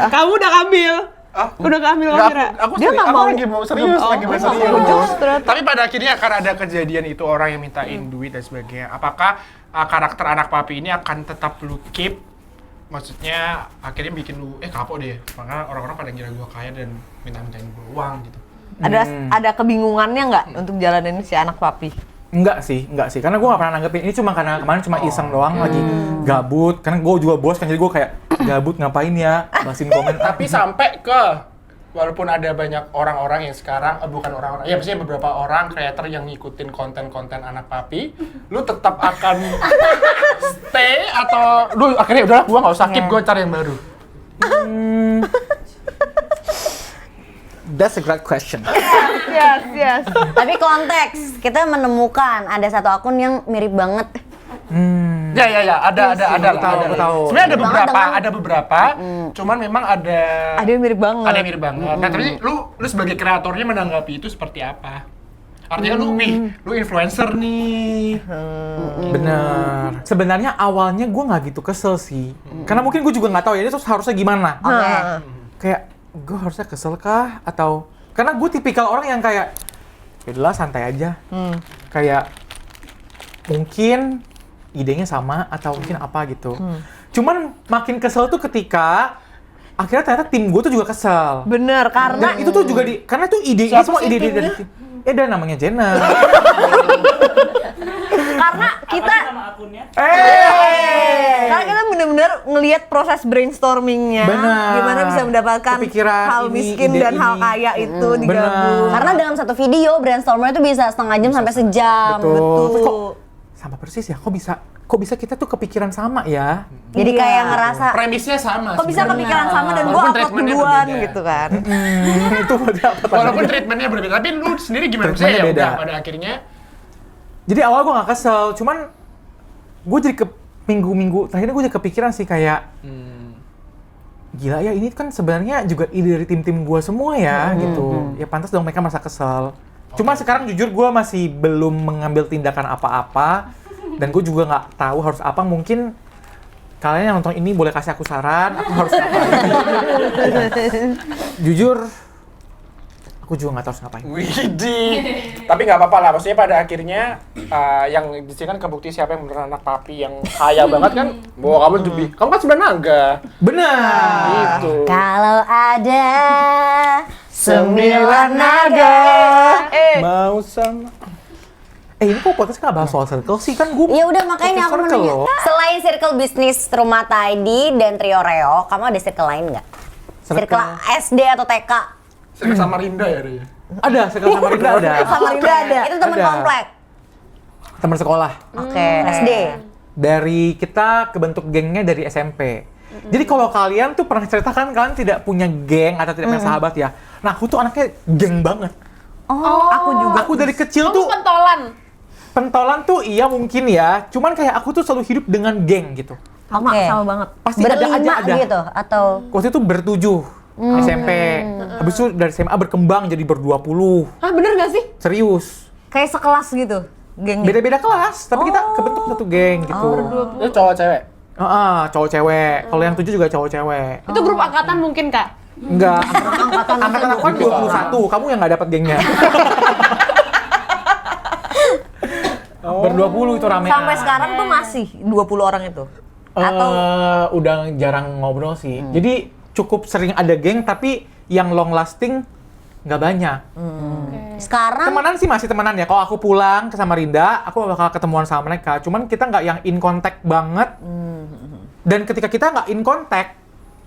Kamu udah ambil. Udah ambil kamera. Aku Dia nggak mau. lagi mau serius, lagi mau serius. Jokes ternyata. Tapi pada akhirnya akan ada kejadian itu orang yang mintain duit dan sebagainya. Apakah karakter anak papi ini akan tetap lu keep? Maksudnya akhirnya bikin lu kapok deh. Makanya orang-orang pada ngira gua kaya dan minta-mintain gua uang gitu. Ada kebingungannya nggak untuk jalanin si anak papi? Enggak sih. Karena gue gak pernah nanggepin. Ini cuma karena kemarin cuma iseng doang lagi gabut. Karena gue juga bos kan, jadi gue kayak gabut ngapain ya, bahasin komen. Tapi sampai ke walaupun ada banyak orang-orang yang sekarang bukan orang-orang, ya maksudnya beberapa orang creator yang ngikutin konten-konten anak papi, lu tetap akan stay atau lu akhirnya udahlah gua nggak usah keep, gua cari yang baru. That's a great question. Yes. Tapi konteks kita menemukan ada satu akun yang mirip banget. Ya, ada. Aku tahu. Sebenarnya ada Banget beberapa, cuman memang ada Ada yang mirip banget. Ada yang mirip banget. Nah, tapi lu sebagai kreatornya menanggapi itu seperti apa? Artinya lu influencer nih. Bener. Sebenarnya awalnya gue nggak gitu kesel sih. Karena mungkin gue juga nggak tahu ya, ini terus harusnya gimana. Oke. Kayak gue harusnya kesel kah? Atau karena gue tipikal orang yang kayak yaudahlah santai aja. Kayak mungkin idenya sama atau mungkin apa gitu. Cuman makin kesel tuh ketika akhirnya ternyata tim gue tuh juga kesel. Bener, karena Dan itu tuh juga karena tuh ide ini semua ide dari tim. Ada namanya Jenner. karena kita Eh. karena kita bener-bener ngelihat proses brainstormingnya, Benar. gimana bisa mendapatkan Kepikiran hal ini, miskin ide dan hal ini. kaya itu Benar. digabung. Karena dalam satu video brainstormnya itu bisa setengah jam sampai sejam. Betul. Terus kok sama persis ya? Kok bisa kita tuh kepikiran sama ya? Jadi Iya. kayak ngerasa Premisnya sama. Kok bisa sebenarnya. kepikiran sama dan gua Walaupun upload treatmentnya duluan berbeda. gitu kan. Itu apa? Walaupun treatmentnya berbeda, tapi lu sendiri gimana? Maksudnya Treatmentnya ya beda. udah pada akhirnya Jadi awal gue gak kesel, cuman gue jadi minggu-minggu terakhir gue jadi kepikiran sih kayak gila ya ini kan sebenarnya juga ide dari tim-tim gue semua ya gitu. Ya pantas dong mereka merasa kesel. Cuma sekarang jujur gue masih belum mengambil tindakan apa-apa dan gue juga nggak tahu harus apa. Mungkin kalian yang nonton ini boleh kasih aku saran, aku harus ngapain. Jujur, aku juga nggak tahu harus ngapain. Widih. Tapi nggak apa-apa lah, maksudnya pada akhirnya yang di sini kan kebukti siapa yang beneran anak papi yang kaya banget kan. Bahwa kamu lebih, kamu kan 9 naga. Benar. Gitu. kalau ada 9 naga mau sama. Ini kok podcast nggak bahas soal circle sih kan gue. Ya udah makanya aku mau circle nanya. loh. Selain circle bisnis Rumah Tidy dan Trio Reo, kamu ada circle lain nggak? Circle SD atau TK? Saya sama Rinda ya, Ria. Ada circle sama Rinda ada. Samarinda ada. Itu teman Ada. komplek. Teman sekolah. Oke, SD. Dari kita kebentuk gengnya dari SMP. Jadi kalau kalian tuh pernah ceritakan kalian tidak punya geng atau tidak punya sahabat ya. Nah aku tuh anaknya geng banget. Aku juga. Aku dari kecil Kamu tuh pentolan. tuh iya mungkin ya. Cuman kayak aku tuh selalu hidup dengan geng gitu. Sama, Oke. sama banget. Pasti ada Berlima aja ada. gitu atau Waktu itu bertujuh SMP. Habis itu dari SMA berkembang jadi ber-20. Hah, bener gak sih? Serius. Kayak sekelas gitu gengnya. Beda-beda kelas, tapi kita kebentuk satu geng gitu. Itu cowok cewek. Cowok cewek. Kalau yang 7 juga cowok cewek. Itu grup angkatan mungkin, Kak? Enggak, angkatan aku kan 21, kamu yang nggak dapat gengnya. Ber-20 itu ramean. Sampai sekarang tuh masih 20 orang itu. Atau Udah jarang ngobrol sih. Jadi cukup sering ada geng, tapi yang long lasting nggak banyak. sekarang Temenan sih masih temenan ya. Kalau aku pulang ke Samarinda, aku bakal ketemuan sama mereka. Cuman kita nggak yang in contact banget. Dan ketika kita nggak in contact,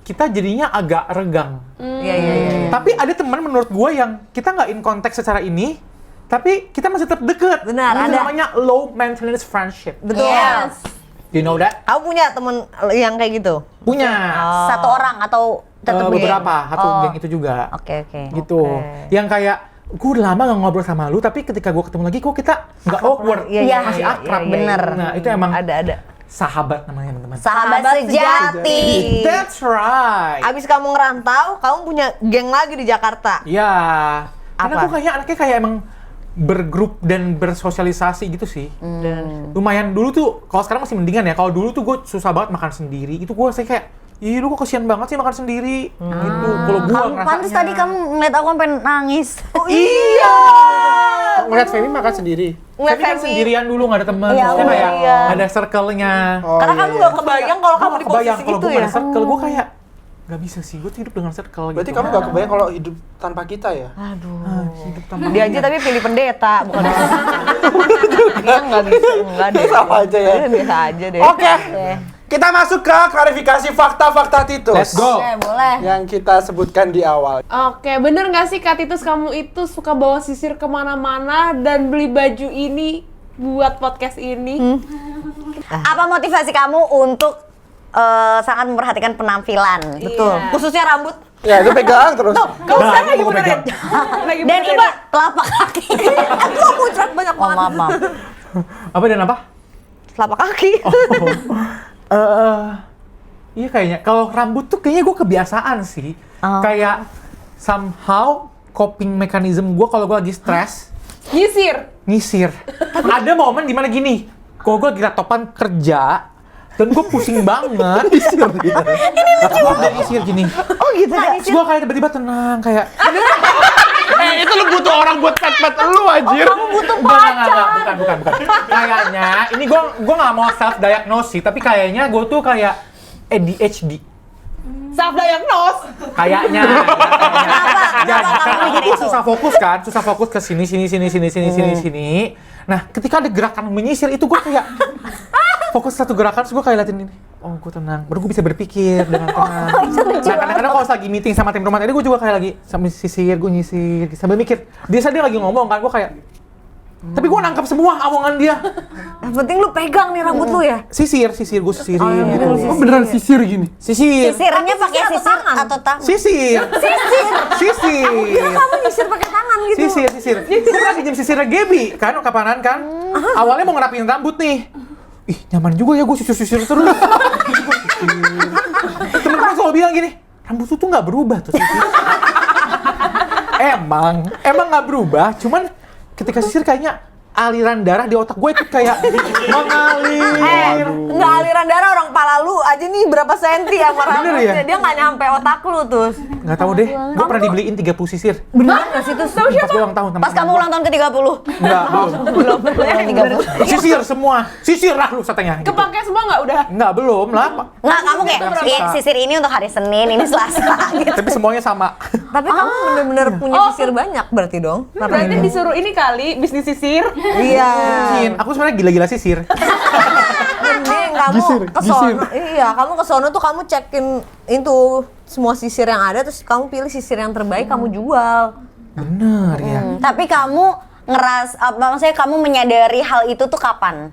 kita jadinya agak regang. iya. Tapi ada teman menurut gue yang kita nggak in contact secara ini, tapi kita masih tetap deket. Benar, Itu ada. namanya low maintenance friendship. Betul. Yes. You know that? Kamu punya temen yang kayak gitu? Punya. satu orang atau tetap Beberapa, satu Oh. geng itu juga. Oke. Gitu. Yang kayak, gue udah lama gak ngobrol sama lu, tapi ketika gue ketemu lagi, kok kita nggak awkward. Iya, masih iya, akrab. iya, bener. Nah, itu emang Ada. sahabat namanya teman-teman. Sahabat sejati. That's right. Abis kamu ngerantau, kamu punya geng lagi di Jakarta. Iya. Karena Apa? aku kayaknya anaknya kayak emang bergrup dan bersosialisasi gitu sih. Lumayan dulu tuh, kalau sekarang masih mendingan ya. Kalau dulu tuh gue susah banget makan sendiri. Itu gue kayak, ih lu kok kesian banget sih makan sendiri. Gitu. Kalau gue Kamu pantas tadi kamu ngeliat aku sampai nangis. iya. Ngeliat Femi makan sendiri. Tapi kan sendirian dulu nggak ada teman. Iya, Maksudnya kayak iya. ada circle-nya. Karena kamu gak kebayang kalau kamu di Kebayang posisi kalau itu gue nggak ya. ada circle, gue kayak nggak bisa sih. Gue hidup dengan circle. Berarti gitu. kamu gak kebayang kalau hidup tanpa kita ya? hidup tanpa Dia aja tapi pilih pendeta, bukan Iya nggak bisa, enggak deh. Sama aja ya. Iya, biasa aja deh. Oke. Kita masuk ke klarifikasi fakta-fakta Titus. Let's go. Oke, boleh. Yang kita sebutkan di awal. Oke, bener gak sih Kak Titus kamu itu suka bawa sisir kemana-mana dan beli baju ini buat podcast ini? Apa motivasi kamu untuk sangat memperhatikan penampilan? Betul. Khususnya rambut. Ya, itu pegang terus. Gak usah lagi gue pegang. Lagi Dan bener. ini telapak kaki. Aku muncrat banyak Oh, banget. maaf. Apa dan apa? telapak kaki. Iya kayaknya. Kalau rambut tuh kayaknya gue kebiasaan sih. Kayak somehow coping mechanism gue kalau gue lagi stres nyisir. Ada momen dimana gini, kalau gue lagi topan kerja dan gue pusing banget. Nyisir gitu. Ini lucu. Udah nyisir gini. Oh gitu ya? Terus gue kayak tiba-tiba tenang kayak. Itu lu butuh orang buat pet-pet lu anjir. Kamu butuh Enggak, bukan. Kayaknya, ini gue nggak mau self diagnosis, tapi kayaknya gue tuh kayak ADHD. Self-diagnose. Kayaknya. Kenapa kamu mikir itu? Susah fokus ke sini. Nah, ketika ada gerakan menyisir itu gue kayak fokus satu gerakan, terus gue kayak liatin ini. Oh, gue tenang. Baru gue bisa berpikir dengan tenang. Nah, kadang-kadang kalau lagi meeting sama tim rumah tadi, gue juga kayak lagi sambil sisir, gue nyisir, sambil mikir. Dia lagi ngomong kan, gue kayak. Tapi gue nangkap semua omongan dia. Yang penting lu pegang nih rambut lu ya. Sisir, gue sisirin gitu. Oh beneran sisir gini? Sisir. Sisirnya Tapi pakai sisir atau sisir tangan? atau tangan? Sisir. Kamu nyisir pakai tangan gitu. Sisir. Gue lagi jam sisirnya Gaby, kan, kapanan kan. Awalnya mau ngerapin rambut nih. Ih, nyaman juga ya gue sisir terus. Temen-temen selalu bilang gini, rambut tuh nggak berubah tuh sisir. Emang nggak berubah, cuman ketika sisir kayaknya aliran darah di otak gue itu kayak mengalir. Nggak aliran darah, orang pala lu aja nih berapa senti sama Bener rambutnya. ya? Dia nggak nyampe otak lu tuh. Nggak tahu deh, gue pernah dibeliin 30 sisir. Beneran nggak sih tuh? Pas gue ulang tahun. Pas kamu ulang tahun ke-30. Enggak, belum. Belum. Sisir semua. Sisir lah lu katanya. Gitu. Kepake semua nggak udah? Enggak, belum lah. Nggak, kamu kayak Sisa. sisir ini untuk hari Senin, ini Selasa gitu. Tapi semuanya sama. Tapi kamu bener-bener punya sisir banyak berarti dong? Berarti disuruh ini kali, bisnis sisir. Iya. Mungkin. Aku sebenarnya gila-gila sisir. Mending kamu kesono, iya kamu kesono tuh kamu cekin itu semua sisir yang ada, terus kamu pilih sisir yang terbaik kamu jual. Bener ya. Tapi kamu maksudnya kamu menyadari hal itu tuh kapan?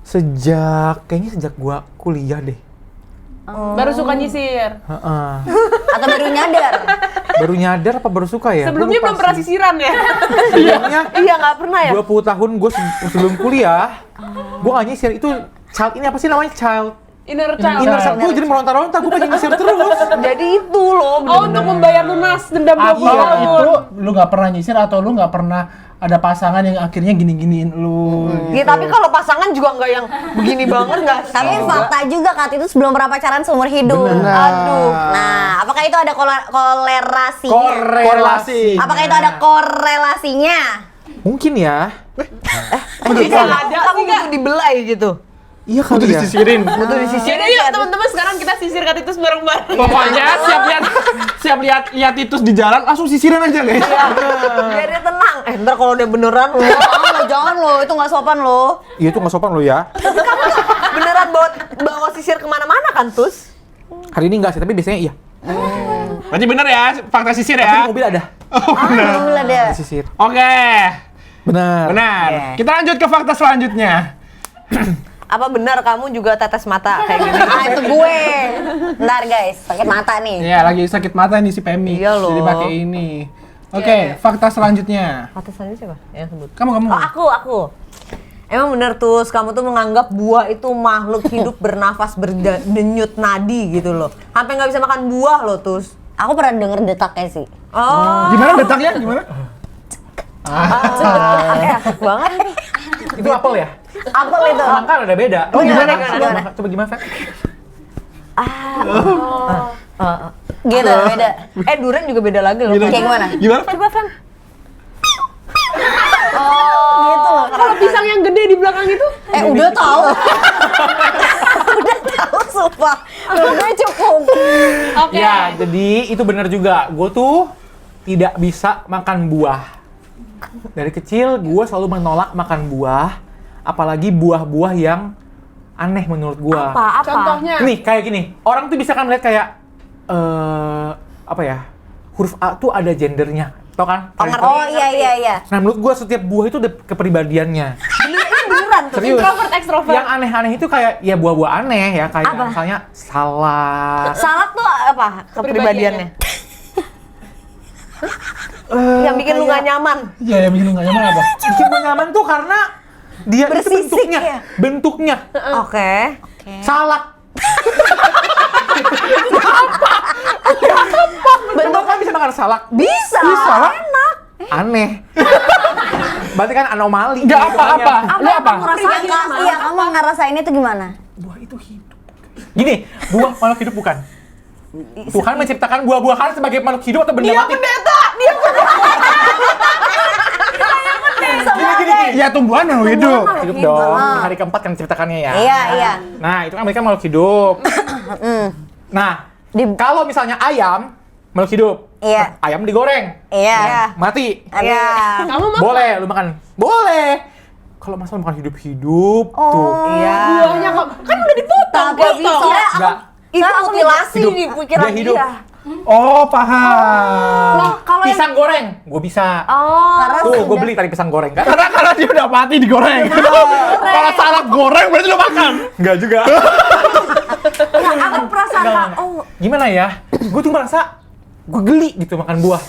Kayaknya sejak gua kuliah deh. Baru suka nyisir. Heeh. Atau baru nyadar? Baru nyadar apa baru suka ya? Sebelumnya Gua lupa belum pernah sih. sisiran ya? Sebelumnya Iya nggak pernah ya? 20 tahun gue sebelum kuliah, gue nggak nyisir. Itu child ini apa sih namanya? Child Inner child. inner child. Gue jadi meronta-ronta, gue pengen nyisir terus. Jadi itu loh. Oh, untuk membayar lunas dendam 20 Atau tahun. itu lu nggak pernah nyisir atau lu nggak pernah ada pasangan yang akhirnya gini-giniin lu. Ya tapi kalau pasangan juga nggak yang begini banget nggak sih? Tapi fakta juga Kak itu sebelum pernah pacaran seumur hidup. Benar. Aduh. Nah, apakah itu ada kolerasinya? Korelasi. Apakah itu ada korelasinya? Mungkin ya. Bisa ada Kamu sih nggak? butuh dibelai gitu. Iya Butuh kali ya. disisirin. Butuh disisirin. Jadi yuk teman-teman sekarang kita sisir Katitus bareng-bareng. Pokoknya siap lihat Titus di jalan langsung sisirin aja guys. Biar dia tenang. Ntar kalau udah beneran lo. Jangan lo, itu nggak sopan lo. Iya itu nggak sopan lo ya. Beneran bawa sisir kemana-mana kan Tus? Hari ini nggak sih, tapi biasanya iya. Berarti bener ya fakta sisir Tapi di ya. mobil ada. Alhamdulillah ada. Sisir. Oke. Benar. Benar. Kita lanjut ke fakta selanjutnya. Apa benar kamu juga tetes mata kayak gini? Ah itu gue. Ntar guys, sakit mata nih. Iya, lagi sakit mata nih si Pemi. Iya loh. Jadi pakai ini. Oke, fakta selanjutnya. Mata saya siapa? Yang sebut. Kamu. Oh aku. Emang bener Tus, kamu tuh menganggap buah itu makhluk hidup bernafas berdenyut nadi gitu loh. Sampai nggak bisa makan buah loh Tus. Aku pernah denger detaknya sih. Oh, Gimana detaknya? Gimana? enak banget. Itu apel ya? Apel itu. Semangka ada beda. Oh, gimana? Gimana? Coba gimana, Fet? Gitu, beda. Durian juga beda lagi loh. Kayak gimana? Gimana? Coba Fem. Gitu loh. Kalau pisang yang gede di belakang itu? Udah tahu. Udah tahu sumpah. Udah cukup. Oke. Ya, jadi itu benar juga. Gue tuh tidak bisa makan buah. Dari kecil gue selalu menolak makan buah, apalagi buah-buah yang aneh menurut gue. Apa? Contohnya? Nih kayak gini, orang tuh bisa kan melihat kayak apa ya, huruf A tuh ada gendernya, tau kan? Oh iya. Nah menurut gue setiap buah itu ada kepribadiannya. Beneran tuh. Serius. Introvert, extrovert. Yang aneh-aneh itu kayak ya buah-buah aneh ya, kayak misalnya salad. Salad tuh apa kepribadiannya? Yang bikin lu nggak nyaman. Iya, yang bikin lu nggak nyaman apa? Bikin gue nyaman tuh karena Dia itu Bersisik ya? bentuknya Oke. salak. Bentuknya kan bisa makan salak. Bisa. Enak. Aneh. Berarti kan anomali. Nggak apa-apa. Lu apa? Kamu rasain? Iya, kamu ngerasain itu gimana? Buah itu hidup. Gini, buah makhluk hidup bukan? Tuhan menciptakan buah-buahan sebagai makhluk hidup atau benda mati? Gini. Ya tumbuhan makhluk hidup. Hidup dong. Di hari keempat kan menciptakannya ya. Iya. Nah, itu kan mereka makhluk hidup. Nah, kalau misalnya ayam makhluk hidup. Iya. Ayam digoreng. Iya. Mati. Iya. Kamu makan Boleh lu makan. Boleh. Kalau masalah makan hidup-hidup tuh. Iya. buahnya kok kan udah dipotong. Enggak. Itu mutilasi Hidup. di pikiran Dia hidup. dia. Oh, paham. Loh, kalau yang Pisang goreng, gue bisa. oh, Tuh, gue beli tadi pisang goreng kan? Karena dia udah mati digoreng. Kalau salad goreng berarti lu makan. Enggak juga. aku prasangka Gimana ya? Gue tuh merasa gue geli gitu makan buah.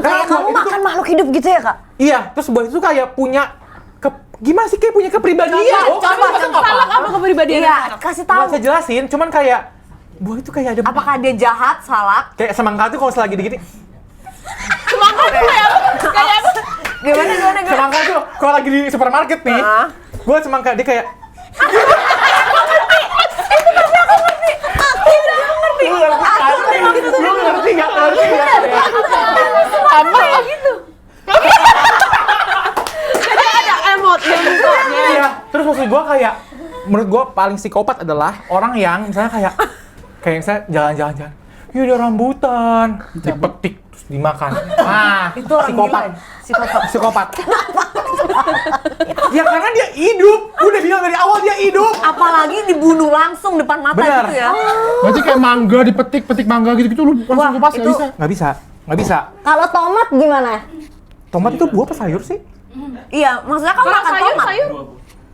Kayak kamu makan makhluk hidup gitu ya, Kak? Iya, terus buah itu kayak punya gimana sih kayak punya kepribadian. Salak apa kepribadian? iya, kasih Nggak tahu. bisa jelasin, cuman kayak buah itu kayak ada Apakah dia jahat, salak? kayak semangka tuh kalau selagi gini. Semangka tuh kayak apa? Gimana? Semangka tuh kalau lagi di supermarket nih. Gue semangka dia kayak Lu ngerti nggak? Apa gitu? Jadi ada emot yang bentuknya. Iya. Terus maksud gue kayak menurut gue paling psikopat adalah orang yang misalnya kayak misalnya jalan-jalan. Iya ada rambutan, dipetik terus dimakan. Nah, itu psikopat. Psikopat. Ya karena dia hidup. Udah bilang dari awal dia hidup. Apalagi dibunuh langsung depan mata Benar. gitu ya. Berarti kayak mangga petik mangga gitu lu langsung kupas itu- nggak bisa. Nggak bisa. Kalau tomat gimana? Tomat itu buah apa sayur sih? Iya, maksudnya kamu Kalau makan tomat. sayur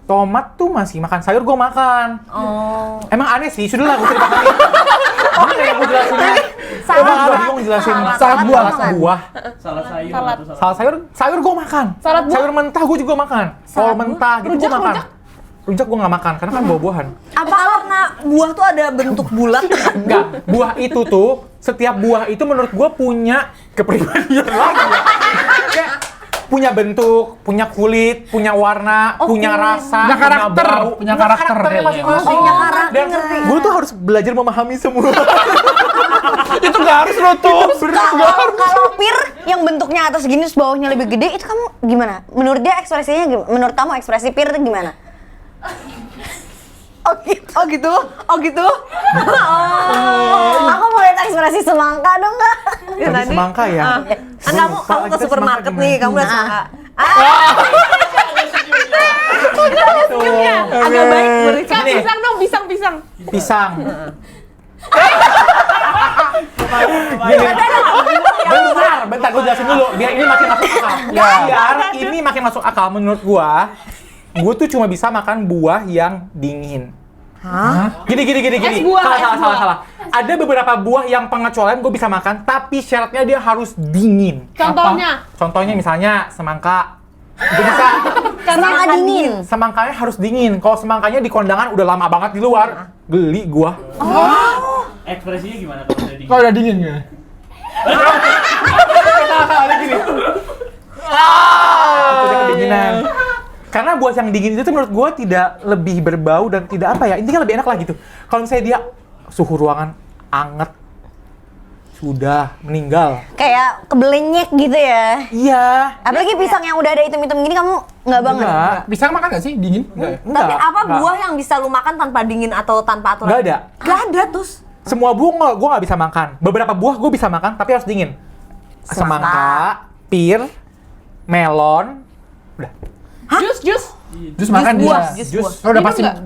Tomat tuh masih makan, sayur gue makan. Oh. Emang aneh sih, sudah lah gue ceritakan. Gimana ya gue jelasin? Salad Emang buah. bingung jelasin. Salad buah. Buah. Salah sayur Salad. atau salah Salah sayur gue makan. Salad buah. Sayur mentah gue juga makan. Kalau mentah gitu gue makan. Rujak gue nggak makan, karena kan buah-buahan. Apa karena buah tuh ada bentuk bulat? Enggak, buah itu tuh, setiap buah itu menurut gue punya kepribadian lagi. Kayak punya bentuk, punya kulit, punya warna, punya rasa, Punya karakter. bau, Punya karakter karakternya dia. masing-masing. Punya karakter, Dan ngerti. gue tuh harus belajar memahami semua. Itu nggak harus lo tuh. Kalau pir yang bentuknya atas gini terus bawahnya lebih gede, itu kamu gimana? Menurut dia ekspresinya gimana? Menurut kamu ekspresi pir itu gimana? Oh gitu? Aku mau lihat ekspresi semangka dong, Kak. Ya, Tadi semangka ya? Kan kamu ke supermarket nih, kamu udah semangka. agak baik berikan Gini. pisang dong, pisang. Pisang. Gini. Bentar, gue jelasin dulu biar ini makin masuk akal. Biar ini makin masuk akal menurut gue tuh cuma bisa makan buah yang dingin. Hah? Gini. Es buah, es buah. Salah. Ada beberapa buah yang pengecualian gue bisa makan, tapi syaratnya dia harus dingin. Contohnya? Contohnya misalnya semangka. Itu bisa. Semangka dingin. Semangkanya harus dingin. Kalau semangkanya di kondangan udah lama banget di luar, geli gua. ekspresinya gimana kalau udah dingin? Kalau udah dingin ya. Salah gini. Udah kedinginan. Karena buah yang dingin itu tuh menurut gua tidak lebih berbau dan tidak apa ya, intinya lebih enak lah gitu. Kalau misalnya dia suhu ruangan anget, sudah meninggal. Kayak kebelenyek gitu ya. Iya. Apalagi pisang yang udah ada hitam-hitam gini kamu nggak banget. Enggak. Pisang makan nggak sih dingin? Enggak. Tapi apa buah yang bisa lu makan tanpa dingin atau tanpa aturan? Nggak ada. Gak ada terus. Semua buah gua nggak bisa makan. Beberapa buah gua bisa makan tapi harus dingin. Semangka, pir, melon, udah. Jus. Jus makan buah, dia. jus buah. Oh,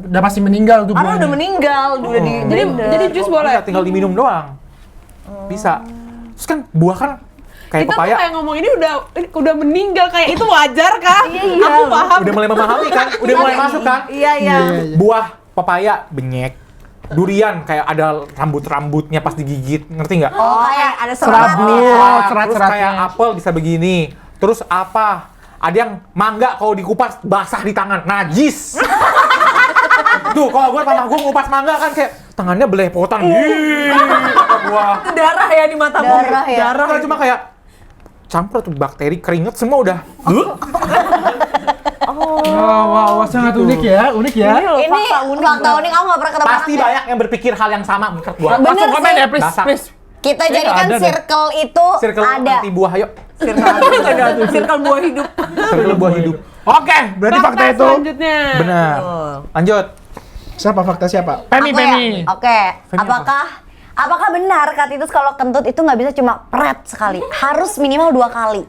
udah pasti meninggal tuh Karena buahnya. udah meninggal, udah di Jadi jus boleh. Bisa tinggal diminum doang. Bisa. Terus kan buah kan kayak Kita tuh pepaya. kayak ngomong ini udah meninggal, kayak itu wajar kah? Iya. Aku paham. Udah mulai memahami kan? Udah mulai masuk kan? Iya. Buah pepaya benyek. Durian kayak ada rambut-rambutnya pas digigit, ngerti nggak? Oh, kayak ada Serabut, serat. Terus serat-seratnya. kayak apel bisa begini. Terus apa? Ada yang mangga kalau dikupas basah di tangan, najis. Tuh, kalau gue sama gue ngupas mangga kan kayak tangannya belepotan. Gua. Itu darah ya di mata Darah ya. Darah kan cuma kayak campur tuh bakteri, keringet semua udah. Wah, sangat unik ya. Ini fakta unik, aku gak pernah ketemu Pasti anaknya. banyak yang berpikir hal yang sama menurut gua. Bener Langsung komen sih. ya, please, Basah. please. Kita Kayaknya jadikan ada deh. circle itu Circle ada. anti buah, ayo. Circle buah hidup. Circle buah hidup. Oke, berarti fakta itu. selanjutnya. Benar. Lanjut. Siapa fakta siapa? Aku Pemi. ya? Oke. Femi Apakah benar Kak Titus kalau kentut itu nggak bisa cuma pret sekali? Harus minimal 2 kali.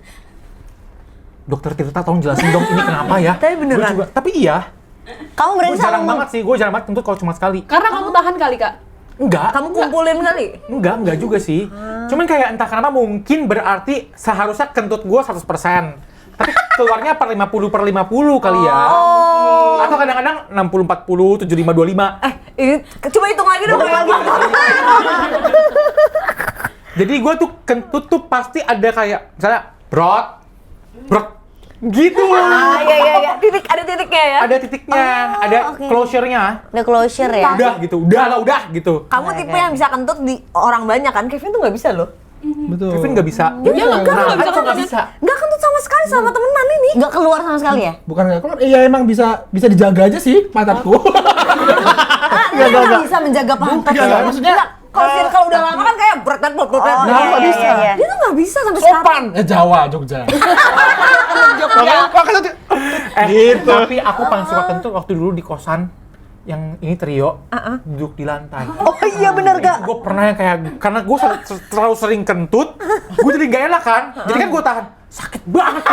Dokter Tirta tolong jelasin dong ini kenapa ya? Tapi beneran. Gua juga, tapi iya. Kamu berarti Gue jarang selalu banget sih, gue jarang banget kentut kalau cuma sekali. Karena kamu tahan kali, Kak. Enggak. Kamu kumpulin kali? Enggak juga sih. Cuman kayak entah kenapa mungkin berarti seharusnya kentut gue 100%. Tapi keluarnya per 50 kali ya. Atau kadang-kadang 60 40, 75 25. Ini coba hitung lagi dong. Jadi gue tuh kentut tuh pasti ada kayak misalnya brot gitu. iya. Ada titiknya ya? Ada titiknya, ada oke. closure-nya. The closure ya. Udah gitu, udah gitu. Kamu tipe yang bisa kentut di orang banyak kan? Kevin tuh nggak bisa loh. Betul. Kevin nggak bisa. Dia nggak bisa Kok kentut. nggak bisa? Nggak kentut sama sekali sama temenan ini. Nggak keluar sama sekali ya? Bukan nggak keluar. Iya emang bisa dijaga aja sih mataku. Dia nggak bisa menjaga pantat. Enggak, maksudnya Kalau circle udah lama kan kayak berat. Oh, Nah, iya, nggak bisa. iya. Dia tuh nggak bisa sampai sekarang. sopan. Jawa, Jogja. Gitu. Tapi aku paling suka kentut waktu dulu di kosan yang ini trio duduk di lantai. Oh iya bener Kak. Gue pernah yang kayak karena gue terlalu sering kentut, gue jadi gak enak kan. Jadi kan gue tahan sakit banget.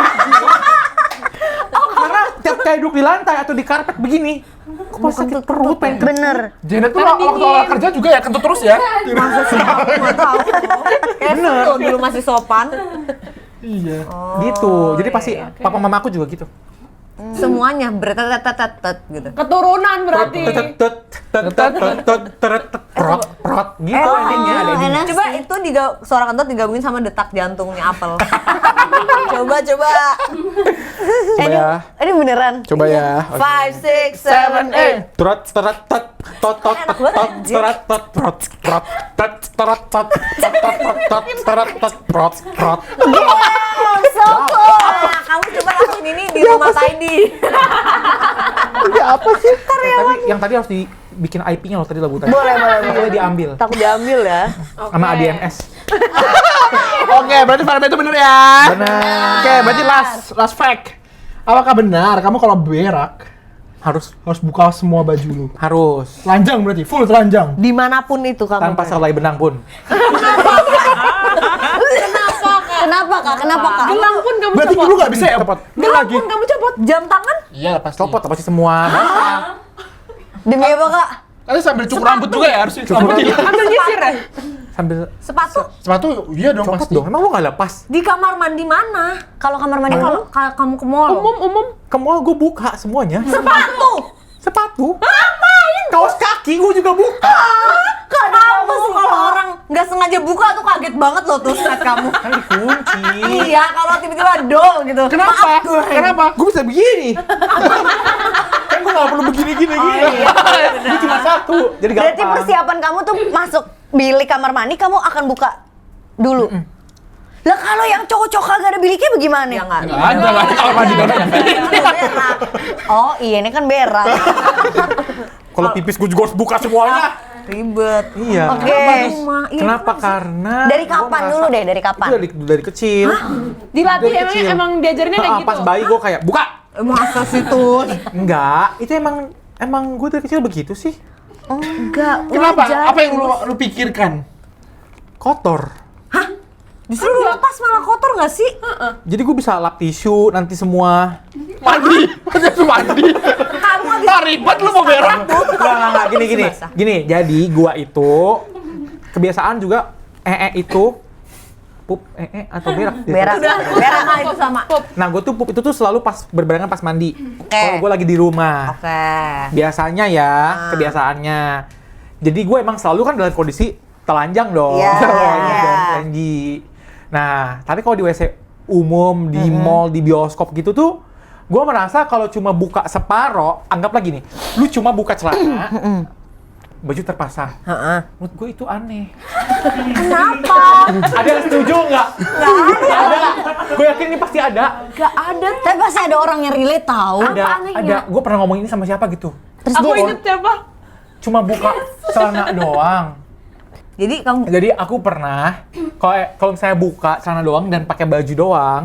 Karena tiap kayak duduk di lantai atau di karpet begini, gue pas sakit perut pengen kentut. Bener. Janet tuh waktu olah kerja juga ya kentut terus ya. Nggak tahu. Kevin tuh dulu masih sopan. Iya. Gitu. Jadi pasti papa mama aku juga gitu. Semuanya berat gitu. Keturunan berarti. Prot gitu endingnya ada di. enak Coba itu suara kentut digabungin sama detak jantungnya apel. Coba. Coba ya. Ini beneran. Coba ya. 5, 6, 7, 8. Trot trot tot tot tot tot tot trot tot trot trot tot trot tot tot trot tot trot trot. Nah, kamu coba lakuin ini di rumah Saidi. Tapi yang tadi harus dibikin IP-nya loh tadi lagu tadi. Boleh. Boleh diambil Takut diambil ya. sama ADNS. Oke, berarti Farbe itu bener ya. Benar. Oke, berarti last fact. Apakah benar kamu kalau berak Harus buka semua baju lu? harus Telanjang berarti, full telanjang. Dimanapun itu kamu. tanpa selai benang pun. Kenapa Kak? Gelang pun kamu Berarti copot. lu nggak bisa ya? Copot. Gelang pun kamu copot. Jam tangan? Iya, pasti. Copot apa sih semua? Demi apa Kak? Kan sambil cukur rambut juga ya harusnya. Ambil nyisir ya? Sambil Sepatu? Sepatu iya dong copot pasti. dong. Emang lu nggak lepas? Di kamar mandi mana? Kalau kamar mandi Kalau kamu ke mall. Umum. Ke mall gue buka semuanya. Sepatu? Ngapain? Kaos kaki gue juga buka. Kenapa sih kalau orang nggak sengaja buka tuh kaget banget loh tuh saat kamu. Kan dikunci. Iya, kalau tiba-tiba dol gitu. Kenapa? Maaf, gue. Kenapa? Gue bisa begini. Kan gue gak perlu begini-gini. Gue cuma satu. Jadi gampang. Berarti persiapan kamu tuh masuk bilik kamar mandi kamu akan buka dulu. Lah kalau yang cowok-cowok kagak ada biliknya bagaimana? Ya nggak. Nggak ada lah kalau mandi dalam. Berak. Oh iya ini kan berak. Kalau pipis gue juga harus buka semuanya. Ribet. Iya. Oke. Rumah. Iya, Kenapa? Karena Dari gua kapan merasa- dulu deh? Dari kapan? Itu dari kecil. Dilatih Dari kecil. emang diajarinnya kayak gitu. Pas bayi gue kayak buka. Masa sih tuh? Enggak, itu emang gue dari kecil begitu sih. Enggak. Kenapa? wajar. Apa yang lu pikirkan? Kotor. Justru lepas malah kotor nggak sih? Jadi gue bisa lap tisu nanti semua. Mandi. Maksudnya mandi. Kamu habis Ribet lu mau berak. Enggak, gini. Jadi gua itu kebiasaan juga itu pup atau berak. Berak. berak nah, itu sama. Nah, gue tuh pup itu tuh selalu pas berbarengan pas mandi. Oke. Kalau gue lagi di rumah. Oke. Biasanya ya, kebiasaannya. Jadi gue emang selalu kan dalam kondisi telanjang dong. Iya, Telanjang iya. dong, telanji. Nah, tapi kalau di WC umum, di mall, di bioskop gitu tuh, gue merasa kalau cuma buka separo, anggaplah gini, lu cuma buka celana, baju terpasang. Menurut gue itu aneh. Kenapa? Ada yang setuju nggak? Nggak ada. Gue yakin ini pasti ada. Gak ada. Tapi pasti ada orang yang relate tahu. Ada. Gue pernah ngomong ini sama siapa gitu. Terus Aku dia inget siapa? Cuma buka celana doang. Jadi aku pernah kalau saya buka celana doang dan pakai baju doang,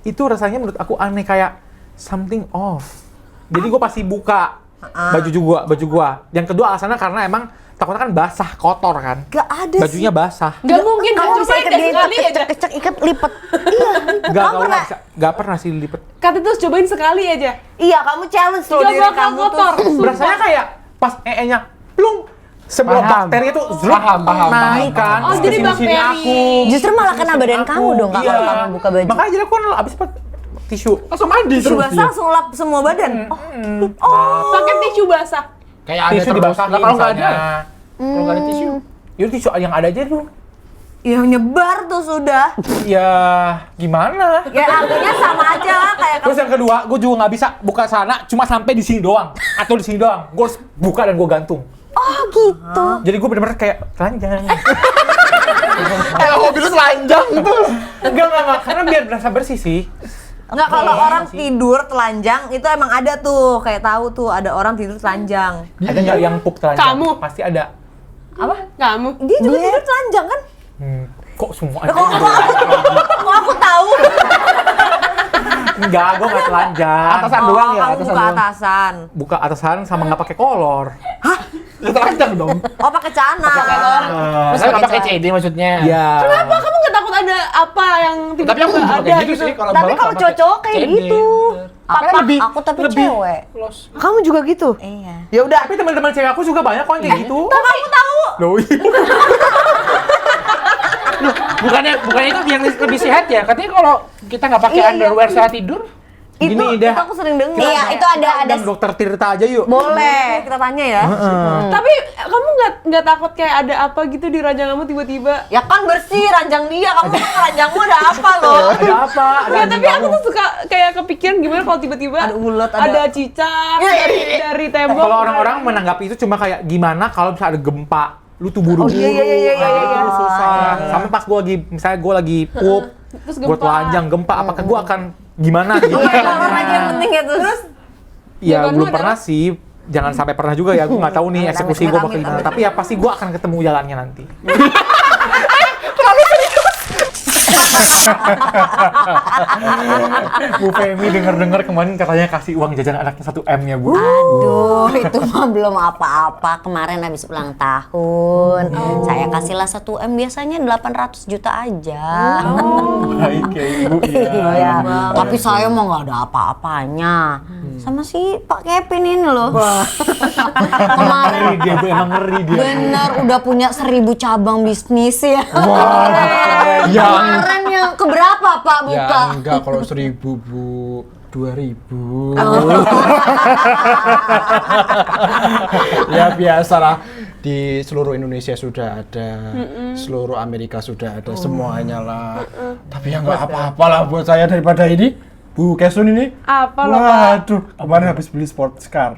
itu rasanya menurut aku aneh, kayak something off. Jadi gue pasti buka baju gua. Yang kedua alasannya karena emang takutnya kan basah, kotor kan. gak ada Bajunya basah. Gak mungkin, kamu coba bisa ikat deh gini, sekali aja. kecek ikat lipet. Gak pernah sih dilipet. Katitus cobain sekali aja. Iya, kamu challenge loh Gak diri bakal kamu kotor. tuh. Berasanya kayak pas nya plung. Sebelum Paham. bakteri itu naik kan. Oh, terus jadi kesini-sini bakteri. aku. Justru malah kena badan kamu dong kalau Iya. kamu buka baju. Makanya jadi aku kan abis tisu. Langsung mandi Tisu terus basah dia. langsung lap semua badan. Pakai tisu basah. Kayak ada Tisu terus. dibasahin Lah, kalau nggak ada, misalnya. kalau nggak ada tisu. Yaudah tisu yang ada aja tuh. Yang nyebar tuh sudah. Ya gimana? Ya artinya sama aja lah kayak Terus yang kedua, gue juga nggak bisa buka celana cuma sampai di sini doang atau di sini doang. Gue harus buka dan gue gantung. Oh gitu. Jadi gue bener-bener kayak telanjang. Hobi lu telanjang tuh. Enggak, karena biar berasa bersih sih. Enggak, kalau Oke. orang tidur telanjang itu emang ada tuh, kayak tahu tuh ada orang tidur telanjang. Ada nggak yang pup telanjang? Kamu. Pasti ada. Kamu. Dia juga tidur telanjang kan? Kok semua Kok aku tahu? Enggak, gue nggak telanjang. Atasan doang ya, Kamu atasan buka doang. atasan. Buka atasan sama nggak pakai kolor. Ya telanjang dong. Oh, pakai celana. Saya nggak pakai CD maksudnya. Iya. Kenapa kamu nggak takut ada apa yang Tapi aku tiba-tiba juga ada kayak gitu gitu? sih kalau Tapi bawah kalau nggak pakai cowok kayak CD. gitu. Aku tapi cewek. Kamu juga gitu? Iya. Ya udah. Tapi teman-teman cewek aku juga banyak kok yang kayak gitu. Kok kamu tahu? Loh, iya. Bukannya itu yang lebih sehat ya? Katanya kalau kita nggak pakai Iya, underwear saat tidur, Itu, Gini itu dah. aku sering dengar. Iya, itu ada Undang dokter Tirta aja yuk. Boleh, kita tanya ya. Tapi kamu nggak takut kayak ada apa gitu di ranjang kamu tiba-tiba? Ya kan bersih ranjang dia, kamu ranjangmu ada apa loh? Ada apa? Ada Ya, anjing tapi aku kamu. tuh suka kayak kepikiran gimana kalau tiba-tiba Ada ulet, ada ada- cicak Iya, dari tembok. Kalau orang-orang menanggapi itu cuma kayak gimana kalau misalnya ada gempa, lu tuh buru-buru. iya. Itu susah. Sama pas misalnya gue lagi pup, Terus gue gempa. telanjang gempa, apakah gue akan gimana gitu? Kalau aja yang penting ya terus. Ya Jawaban belum lu pernah sih. Jangan sampai pernah juga ya, gue nggak tahu nih Amit, eksekusi amit, gue amit, bakal gimana. amit. Tapi ya pasti gue akan ketemu jalannya nanti. Bu Femi denger-denger kemarin katanya kasih uang jajan anaknya 1 M ya Bu. Aduh, itu mah belum apa-apa. Kemarin habis ulang tahun. Saya kasihlah 1 M, biasanya 800 juta aja. Baik ya Ibu ya. Iya, tapi saya mau nggak ada apa-apanya. Sama si Pak Kevin ini loh. Kemarin Ngeri dia Bu, emang ngeri dia. bener udah punya 1000 cabang bisnis ya. Kemarin yang keberapa Pak buka? ya enggak kalau 1.000 Bu, 2.000. Ya biasalah, di seluruh Indonesia sudah ada, seluruh Amerika sudah ada, semuanya lah. Tapi ya nggak apa-apa lah buat saya daripada ini. Bu Kesun ini. Apa loh, Pak? Waduh, kemarin habis beli sports car.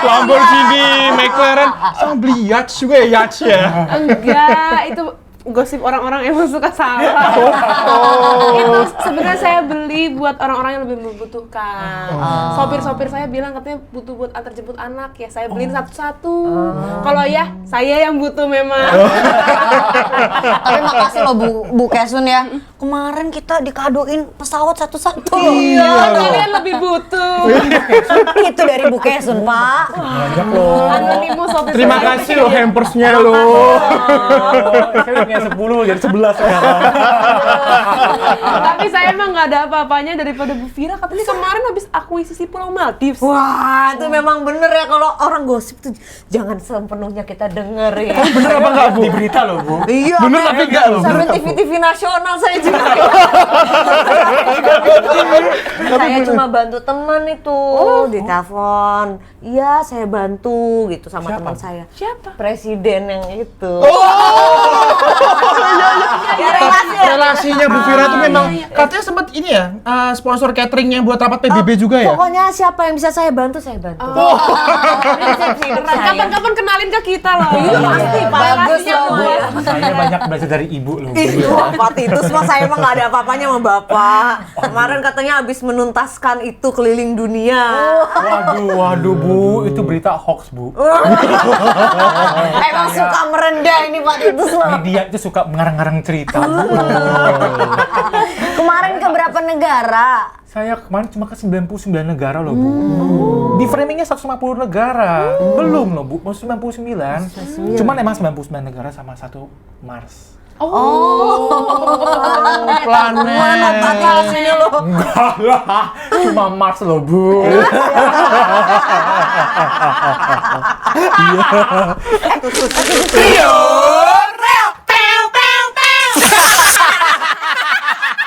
Lamborghini, McLaren, sama beli yacht juga ya, yacht ya. Enggak, itu gosip orang-orang emang suka salah. Itu sebenarnya saya beli buat orang-orang yang lebih membutuhkan. Sopir-sopir saya bilang katanya butuh buat antar jemput anak ya, saya beliin satu-satu. Kalau ya, saya yang butuh memang. Tapi makasih loh Bu Kesun ya. Kemarin kita dikadoin pesawat satu-satu. Iya, kalian lebih butuh. Itu dari Bu Kesun, Pak. Banyak loh. Anonimus sopir. Terima saya. kasih loh hampersnya loh. Saya udah punya 10 jadi 11 sekarang. Tapi saya emang nggak ada apa-apanya daripada Bu Vira. Katanya kemarin habis akuisisi Pulau Maldives. Wah, itu memang bener ya kalau orang gosip tuh jangan sepenuhnya kita denger ya. Bener apa enggak Bu? Di berita loh Bu. Iya, Bener tapi enggak loh. sampai TV nasional saya juga. Saya cuma bantu teman itu di telepon. Iya, saya bantu gitu sama teman saya. Siapa? Presiden yang itu. Relasinya Bu Vira tuh memang katanya sempat ini ya, sponsor cateringnya buat rapat PBB juga ya? Pokoknya siapa yang bisa saya bantu, saya bantu. Kapan-kapan kenalin ke kita loh. Itu pasti Pak. Bagus Relasinya loh, kuat. ya. Saya banyak belajar dari ibu loh. Pak Titus mah saya emang gak ada apa-apanya sama Bapak. Kemarin katanya habis menuntaskan itu keliling dunia. Waduh Bu, itu berita hoax Bu. Emang suka merendah ini Pak Titus loh. Media itu suka mengarang-arang cerita. Kemarin ke berapa negara? Saya kemarin cuma ke 99 negara loh Bu. Di framingnya 150 negara. Belum loh Bu, mau 99. Cuman emang 99 negara sama satu Mars. Planet. Enggak lah, cuma Mars loh Bu. Iya.